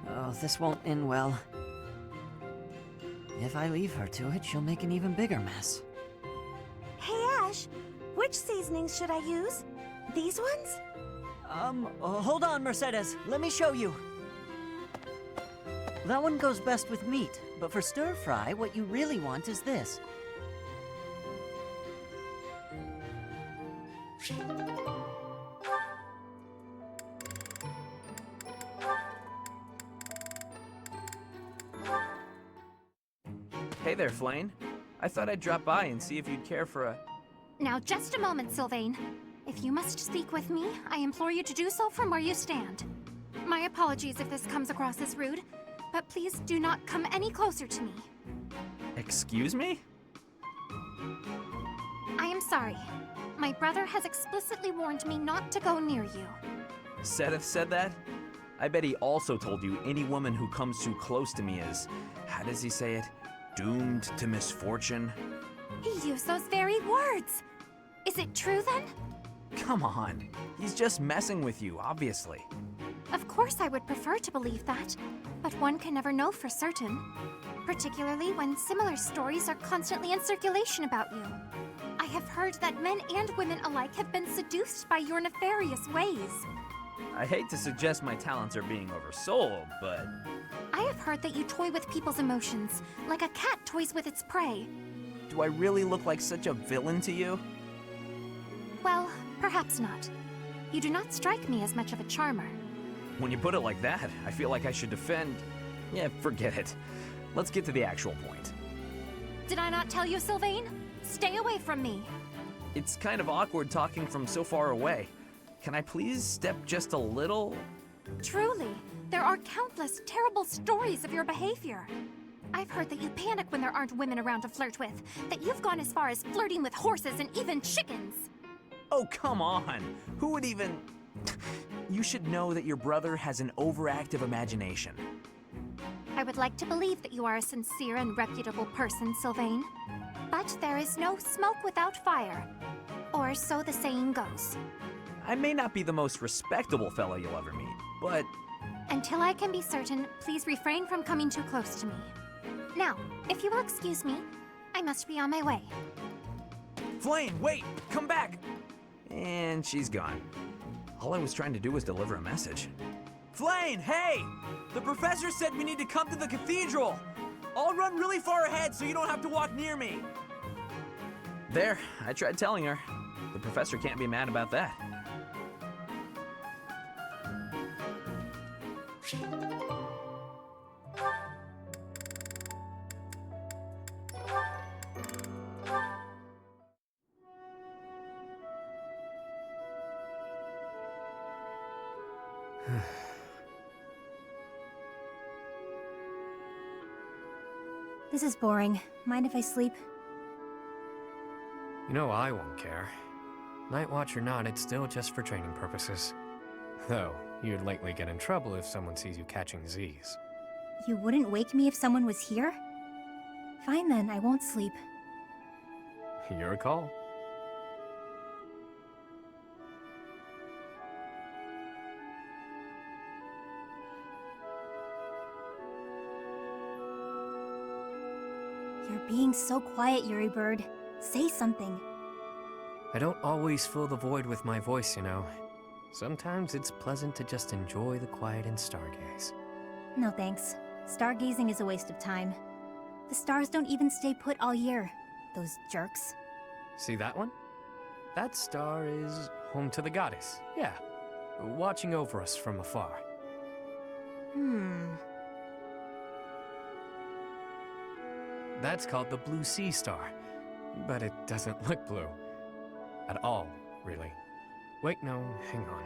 Oh, this won't end well. If I leave her to it, she'll make an even bigger mess. Hey, Ash, which seasonings should I use? These ones? Hold on, Mercedes. Let me show you. That one goes best with meat, but for stir fry, what you really want is this. Hey there, Flayn. I thought I'd drop by and see if you'd care for a... Now, just a moment, Sylvain. If you must speak with me, I implore you to do so from where you stand. My apologies if this comes across as rude, but please do not come any closer to me. Excuse me? I am sorry. My brother has explicitly warned me not to go near you. Seth said that? I bet he also told you any woman who comes too close to me is, how does he say it? Doomed to misfortune? He used those very words. Is it true then? Come on. He's just messing with you, obviously. Of course I would prefer to believe that, but one can never know for certain. Particularly when similar stories are constantly in circulation about you. I have heard that men and women alike have been seduced by your nefarious ways. I hate to suggest my talents are being oversold, but... I have heard that you toy with people's emotions, like a cat toys with its prey. Do I really look like such a villain to you? Well, perhaps not. You do not strike me as much of a charmer. When you put it like that, I feel like I should defend... Yeah, forget it. Let's get to the actual point. Did I not tell you, Sylvain? Stay away from me. It's kind of awkward talking from so far away. Can I please step just a little? Truly, there are countless terrible stories of your behavior. I've heard that you panic when there aren't women around to flirt with, that you've gone as far as flirting with horses and even chickens. Oh, come on. Who would even... You should know that your brother has an overactive imagination. I would like to believe that you are a sincere and reputable person, Sylvain. But there is no smoke without fire. Or so the saying goes. I may not be the most respectable fellow you'll ever meet, but... Until I can be certain, please refrain from coming too close to me. Now, if you will excuse me, I must be on my way. Flayn, wait! Come back! And she's gone. All I was trying to do was deliver a message. Flayn, hey! The professor said we need to come to the cathedral! I'll run really far ahead so you don't have to walk near me! There, I tried telling her. The professor can't be mad about that. This is boring. Mind if I sleep? You know I won't care. Night watch or not, it's still just for training purposes. Though, you'd likely get in trouble if someone sees you catching Z's. You wouldn't wake me if someone was here? Fine then, I won't sleep. Your call. You're being so quiet, Yuri Bird. Say something. I don't always fill the void with my voice, you know. Sometimes it's pleasant to just enjoy the quiet and stargaze. No thanks. Stargazing is a waste of time. The stars don't even stay put all year. Those jerks. See that one? That star is home to the goddess, yeah. Watching over us from afar. That's called the Blue Sea Star. But it doesn't look blue. At all, really. Wait, no, hang on.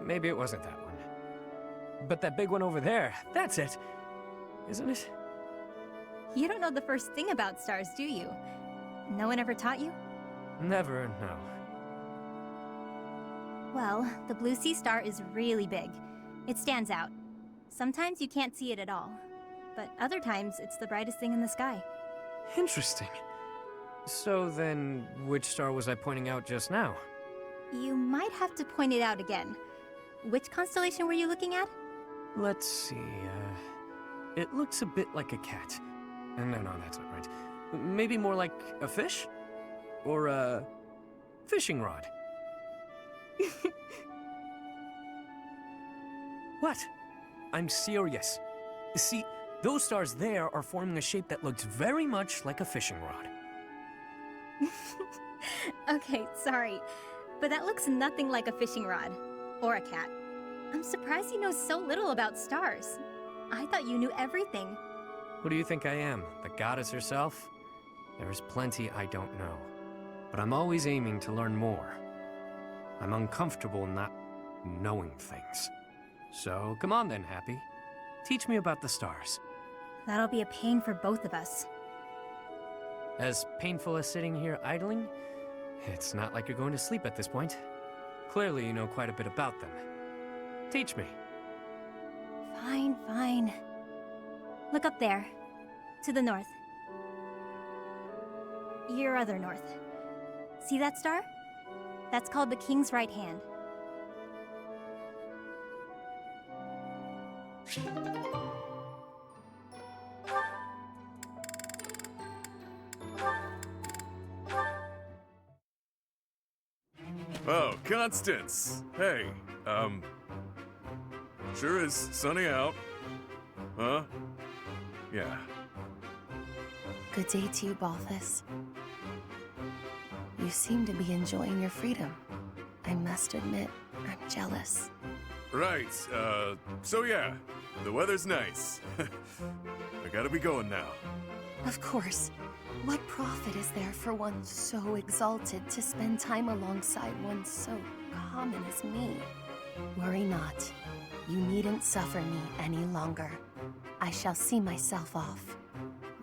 Maybe it wasn't that one. But that big one over there, that's it. Isn't it? You don't know the first thing about stars, do you? No one ever taught you? Never, no. Well, the Blue Sea Star is really big. It stands out. Sometimes you can't see it at all. But other times, it's the brightest thing in the sky. Interesting. So then, which star was I pointing out just now? You might have to point it out again. Which constellation were you looking at? Let's see, it looks a bit like a cat. No, that's not right. Maybe more like a fish? Or a fishing rod. What? I'm serious. See, those stars there are forming a shape that looks very much like a fishing rod. Okay, sorry. But that looks nothing like a fishing rod. Or a cat. I'm surprised you know so little about stars. I thought you knew everything. Who do you think I am? The goddess herself? There's plenty I don't know. But I'm always aiming to learn more. I'm uncomfortable not knowing things. So come on then, Happy. Teach me about the stars. That'll be a pain for both of us. As painful as sitting here idling, it's not like you're going to sleep at this point. Clearly you know quite a bit about them. Teach me. Fine. Look up there. To the north. Your other north. See that star? That's called the King's Right Hand. Oh, Constance! Hey, sure is sunny out. Huh? Yeah. Good day to you, Balthus. You seem to be enjoying your freedom. I must admit, I'm jealous. Right, so yeah, the weather's nice. I gotta be going now. Of course. What profit is there for one so exalted to spend time alongside one so common as me? Worry not. You needn't suffer me any longer. I shall see myself off.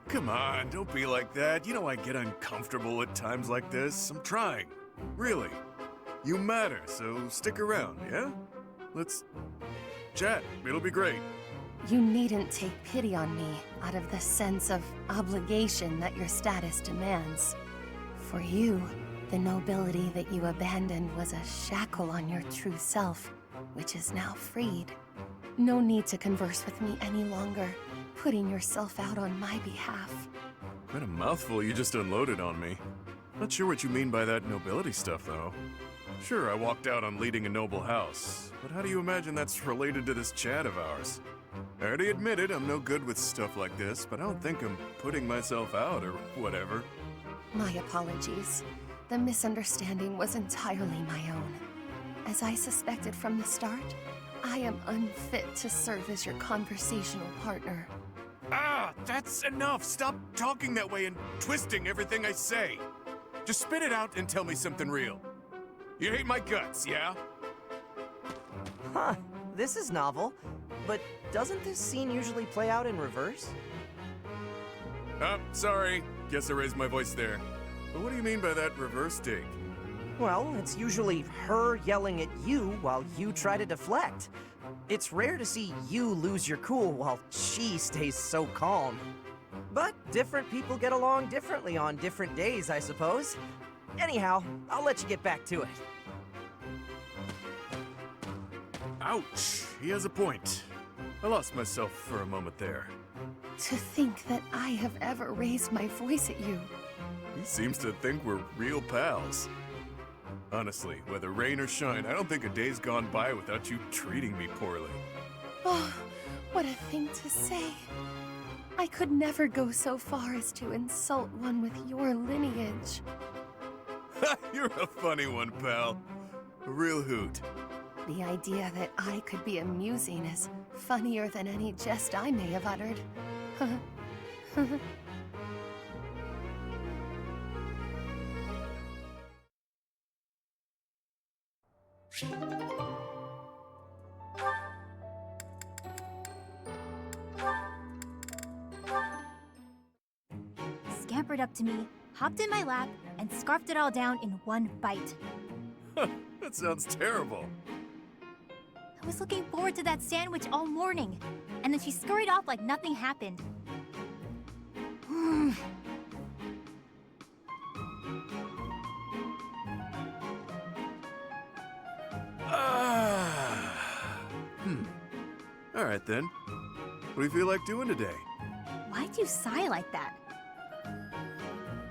Come on, don't be like that. You know I get uncomfortable at times like this. I'm trying. Really. You matter, so stick around, yeah? Let's chat. It'll be great. You needn't take pity on me out of the sense of obligation that your status demands. For you, the nobility that you abandoned was a shackle on your true self, which is now freed. No need to converse with me any longer, putting yourself out on my behalf. Quite a mouthful you just unloaded on me. Not sure what you mean by that nobility stuff, though. Sure, I walked out on leading a noble house, but how do you imagine that's related to this chat of ours? I already admitted I'm no good with stuff like this, but I don't think I'm putting myself out or whatever. My apologies. The misunderstanding was entirely my own. As I suspected from the start, I am unfit to serve as your conversational partner. Ah, that's enough! Stop talking that way and twisting everything I say! Just spit it out and tell me something real. You hate my guts, yeah? Huh, this is novel. But doesn't this scene usually play out in reverse? Sorry. Guess I raised my voice there. But what do you mean by that reverse take? Well, it's usually her yelling at you while you try to deflect. It's rare to see you lose your cool while she stays so calm. But different people get along differently on different days, I suppose. Anyhow, I'll let you get back to it. Ouch, he has a point. I lost myself for a moment there. To think that I have ever raised my voice at you. He seems to think we're real pals. Honestly, whether rain or shine, I don't think a day's gone by without you treating me poorly. Oh, what a thing to say. I could never go so far as to insult one with your lineage. You're a funny one, pal. A real hoot. The idea that I could be amusing is funnier than any jest I may have uttered. Scampered up to me, hopped in my lap, and scarfed it all down in one bite. That sounds terrible. I was looking forward to that sandwich all morning, and then she scurried off like nothing happened. All right then. What do you feel like doing today? Why'd you sigh like that?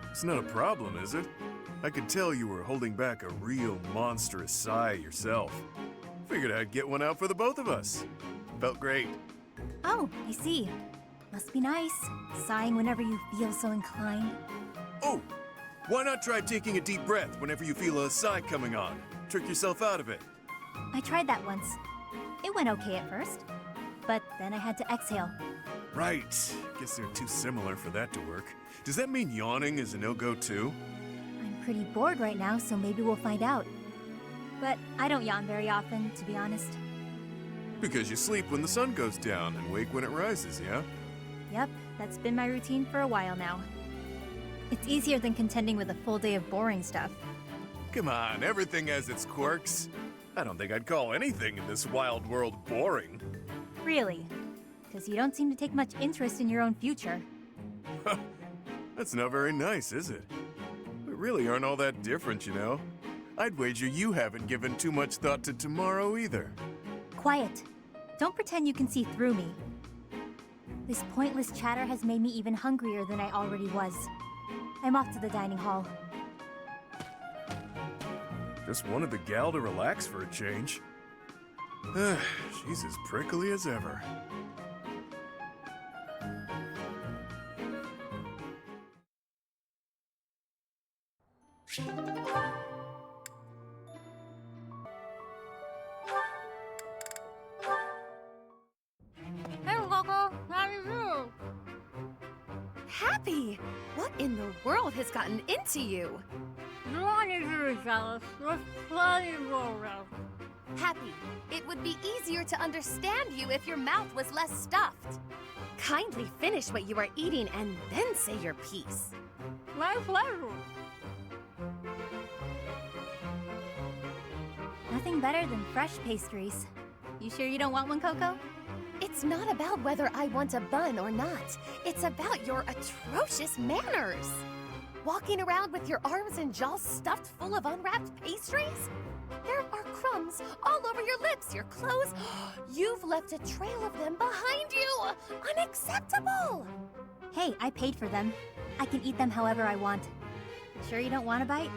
It's not a problem, is it? I could tell you were holding back a real monstrous sigh yourself. Figured I'd get one out for the both of us. Felt great. Oh, I see. Must be nice, sighing whenever you feel so inclined. Oh, why not try taking a deep breath whenever you feel a sigh coming on? Trick yourself out of it. I tried that once. It went okay at first, but then I had to exhale. Right. Guess they're too similar for that to work. Does that mean yawning is a no-go too? I'm pretty bored right now, so maybe we'll find out. But I don't yawn very often, to be honest. Because you sleep when the sun goes down and wake when it rises, yeah? Yep, that's been my routine for a while now. It's easier than contending with a full day of boring stuff. Come on, everything has its quirks. I don't think I'd call anything in this wild world boring. Really? Because you don't seem to take much interest in your own future. That's not very nice, is it? We really aren't all that different, you know? I'd wager you haven't given too much thought to tomorrow either. Quiet. Don't pretend you can see through me. This pointless chatter has made me even hungrier than I already was. I'm off to the dining hall. Just wanted the gal to relax for a change. She's as prickly as ever. Hey, Coco. How do you do? Happy? What in the world has gotten into you? You don't need to be jealous. There's plenty to go around. Happy, it would be easier to understand you if your mouth was less stuffed. Kindly finish what you are eating and then say your piece. My pleasure. Nothing better than fresh pastries. You sure you don't want one, Coco? It's not about whether I want a bun or not. It's about your atrocious manners. Walking around with your arms and jaws stuffed full of unwrapped pastries? There are crumbs all over your lips, your clothes. You've left a trail of them behind you. Unacceptable! Hey, I paid for them. I can eat them however I want. Sure you don't want a bite?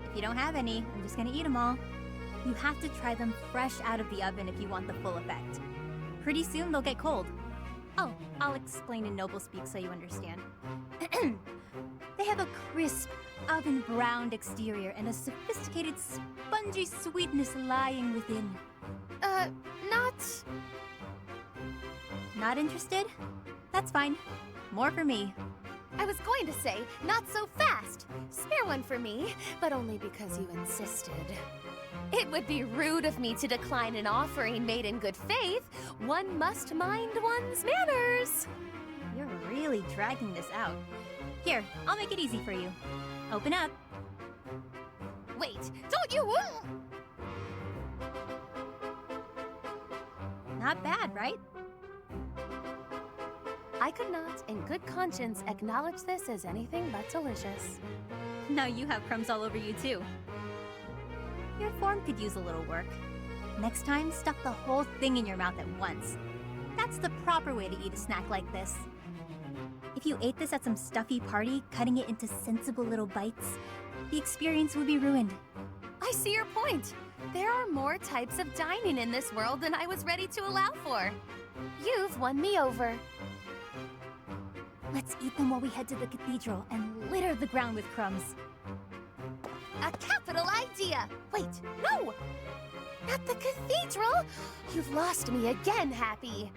If you don't have any, I'm just gonna eat them all. You have to try them fresh out of the oven if you want the full effect. Pretty soon they'll get cold. Oh, I'll explain in noble speak so you understand. They have a crisp, oven-browned exterior and a sophisticated, spongy sweetness lying within. Not interested? That's fine. More for me. I was going to say, not so fast. Spare one for me, but only because you insisted. It would be rude of me to decline an offering made in good faith. One must mind one's manners. You're really dragging this out. Here, I'll make it easy for you. Open up. Wait, don't you... Not bad, right? I could not, in good conscience, acknowledge this as anything but delicious. Now you have crumbs all over you, too. Your form could use a little work. Next time, stuff the whole thing in your mouth at once. That's the proper way to eat a snack like this. If you ate this at some stuffy party, cutting it into sensible little bites, the experience would be ruined. I see your point. There are more types of dining in this world than I was ready to allow for. You've won me over. Let's eat them while we head to the cathedral and litter the ground with crumbs. A capital idea! Wait, no! Not the cathedral! You've lost me again, Happy.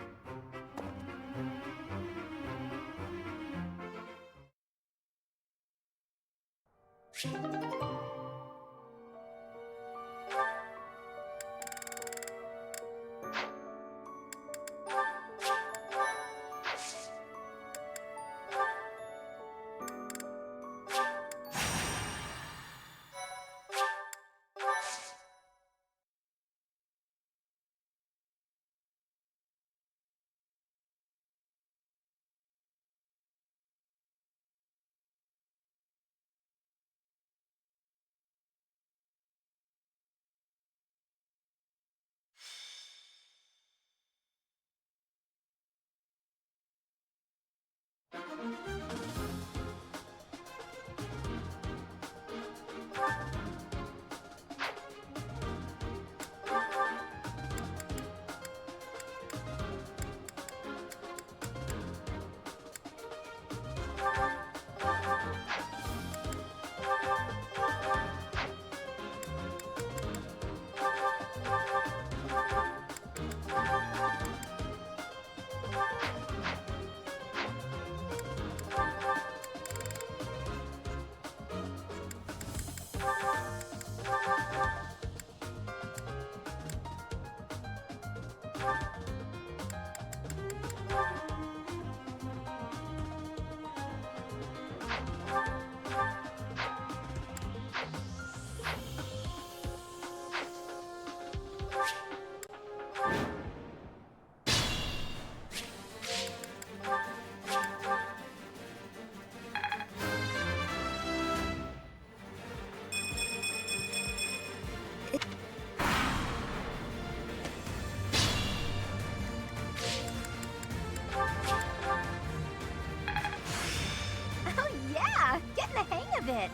Oh yeah! Getting the hang of it!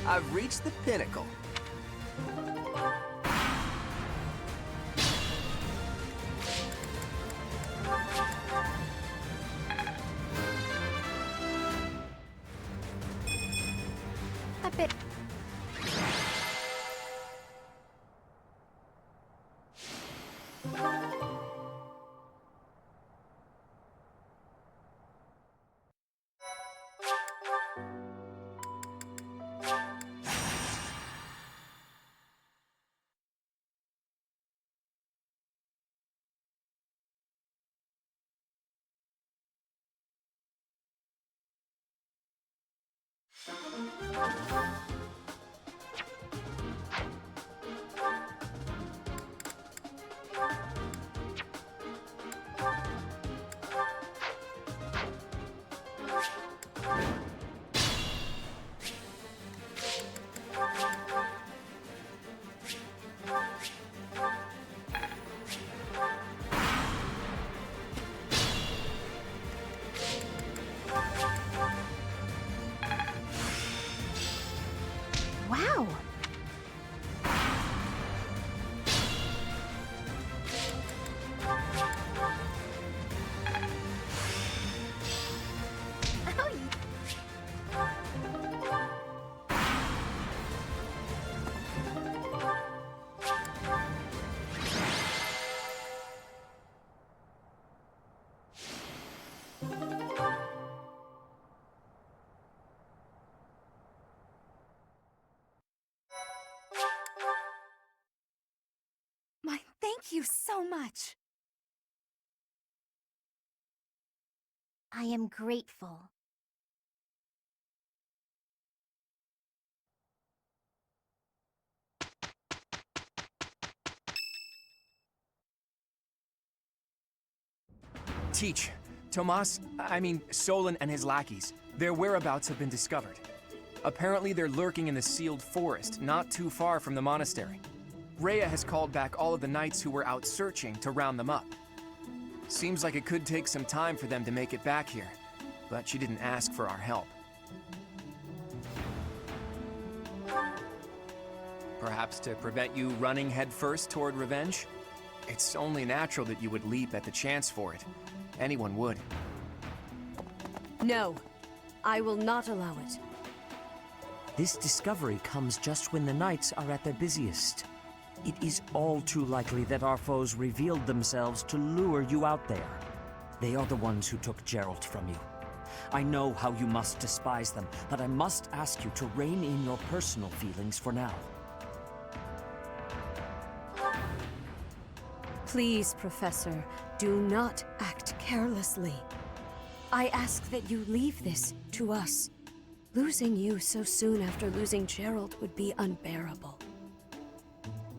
I've reached the pinnacle. A bit. Wow! My thank you so much. I am grateful. Teach. Solon and his lackeys. Their whereabouts have been discovered. Apparently they're lurking in the sealed forest, not too far from the monastery. Rhea has called back all of the knights who were out searching to round them up. Seems like it could take some time for them to make it back here, but she didn't ask for our help. Perhaps to prevent you running headfirst toward revenge? It's only natural that you would leap at the chance for it. Anyone would. No, I will not allow it. This discovery comes just when the knights are at their busiest. It is all too likely that our foes revealed themselves to lure you out there. They are the ones who took Geralt from you. I know how you must despise them, but I must ask you to rein in your personal feelings for now. Please, Professor, do not act carelessly. I ask that you leave this to us. Losing you so soon after losing Geralt would be unbearable.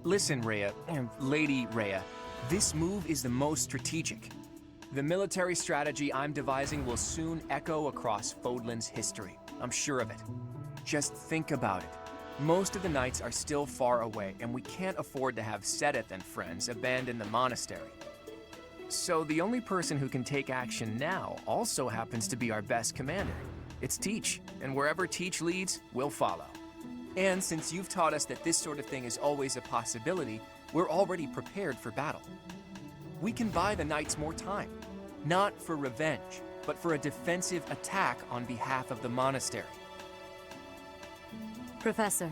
Listen, Rhea, Lady Rhea, this move is the most strategic. The military strategy I'm devising will soon echo across Fodlan's history. I'm sure of it. Just think about it. Most of the knights are still far away, and we can't afford to have Sedith and friends abandon the monastery. So the only person who can take action now also happens to be our best commander. It's Teach, and wherever Teach leads, we'll follow. And since you've taught us that this sort of thing is always a possibility, we're already prepared for battle. We can buy the knights more time, not for revenge, but for a defensive attack on behalf of the monastery. Professor,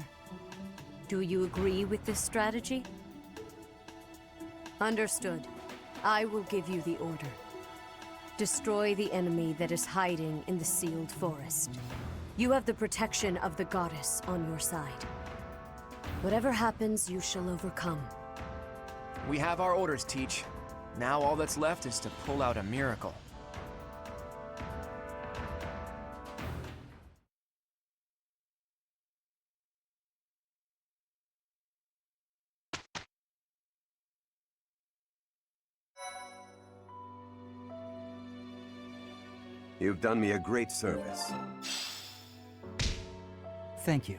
do you agree with this strategy? Understood. I will give you the order. Destroy the enemy that is hiding in the sealed forest. You have the protection of the goddess on your side. Whatever happens, you shall overcome. We have our orders, Teach. Now all that's left is to pull out a miracle. You've done me a great service. Thank you.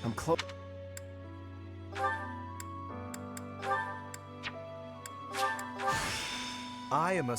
I'm close. I am a...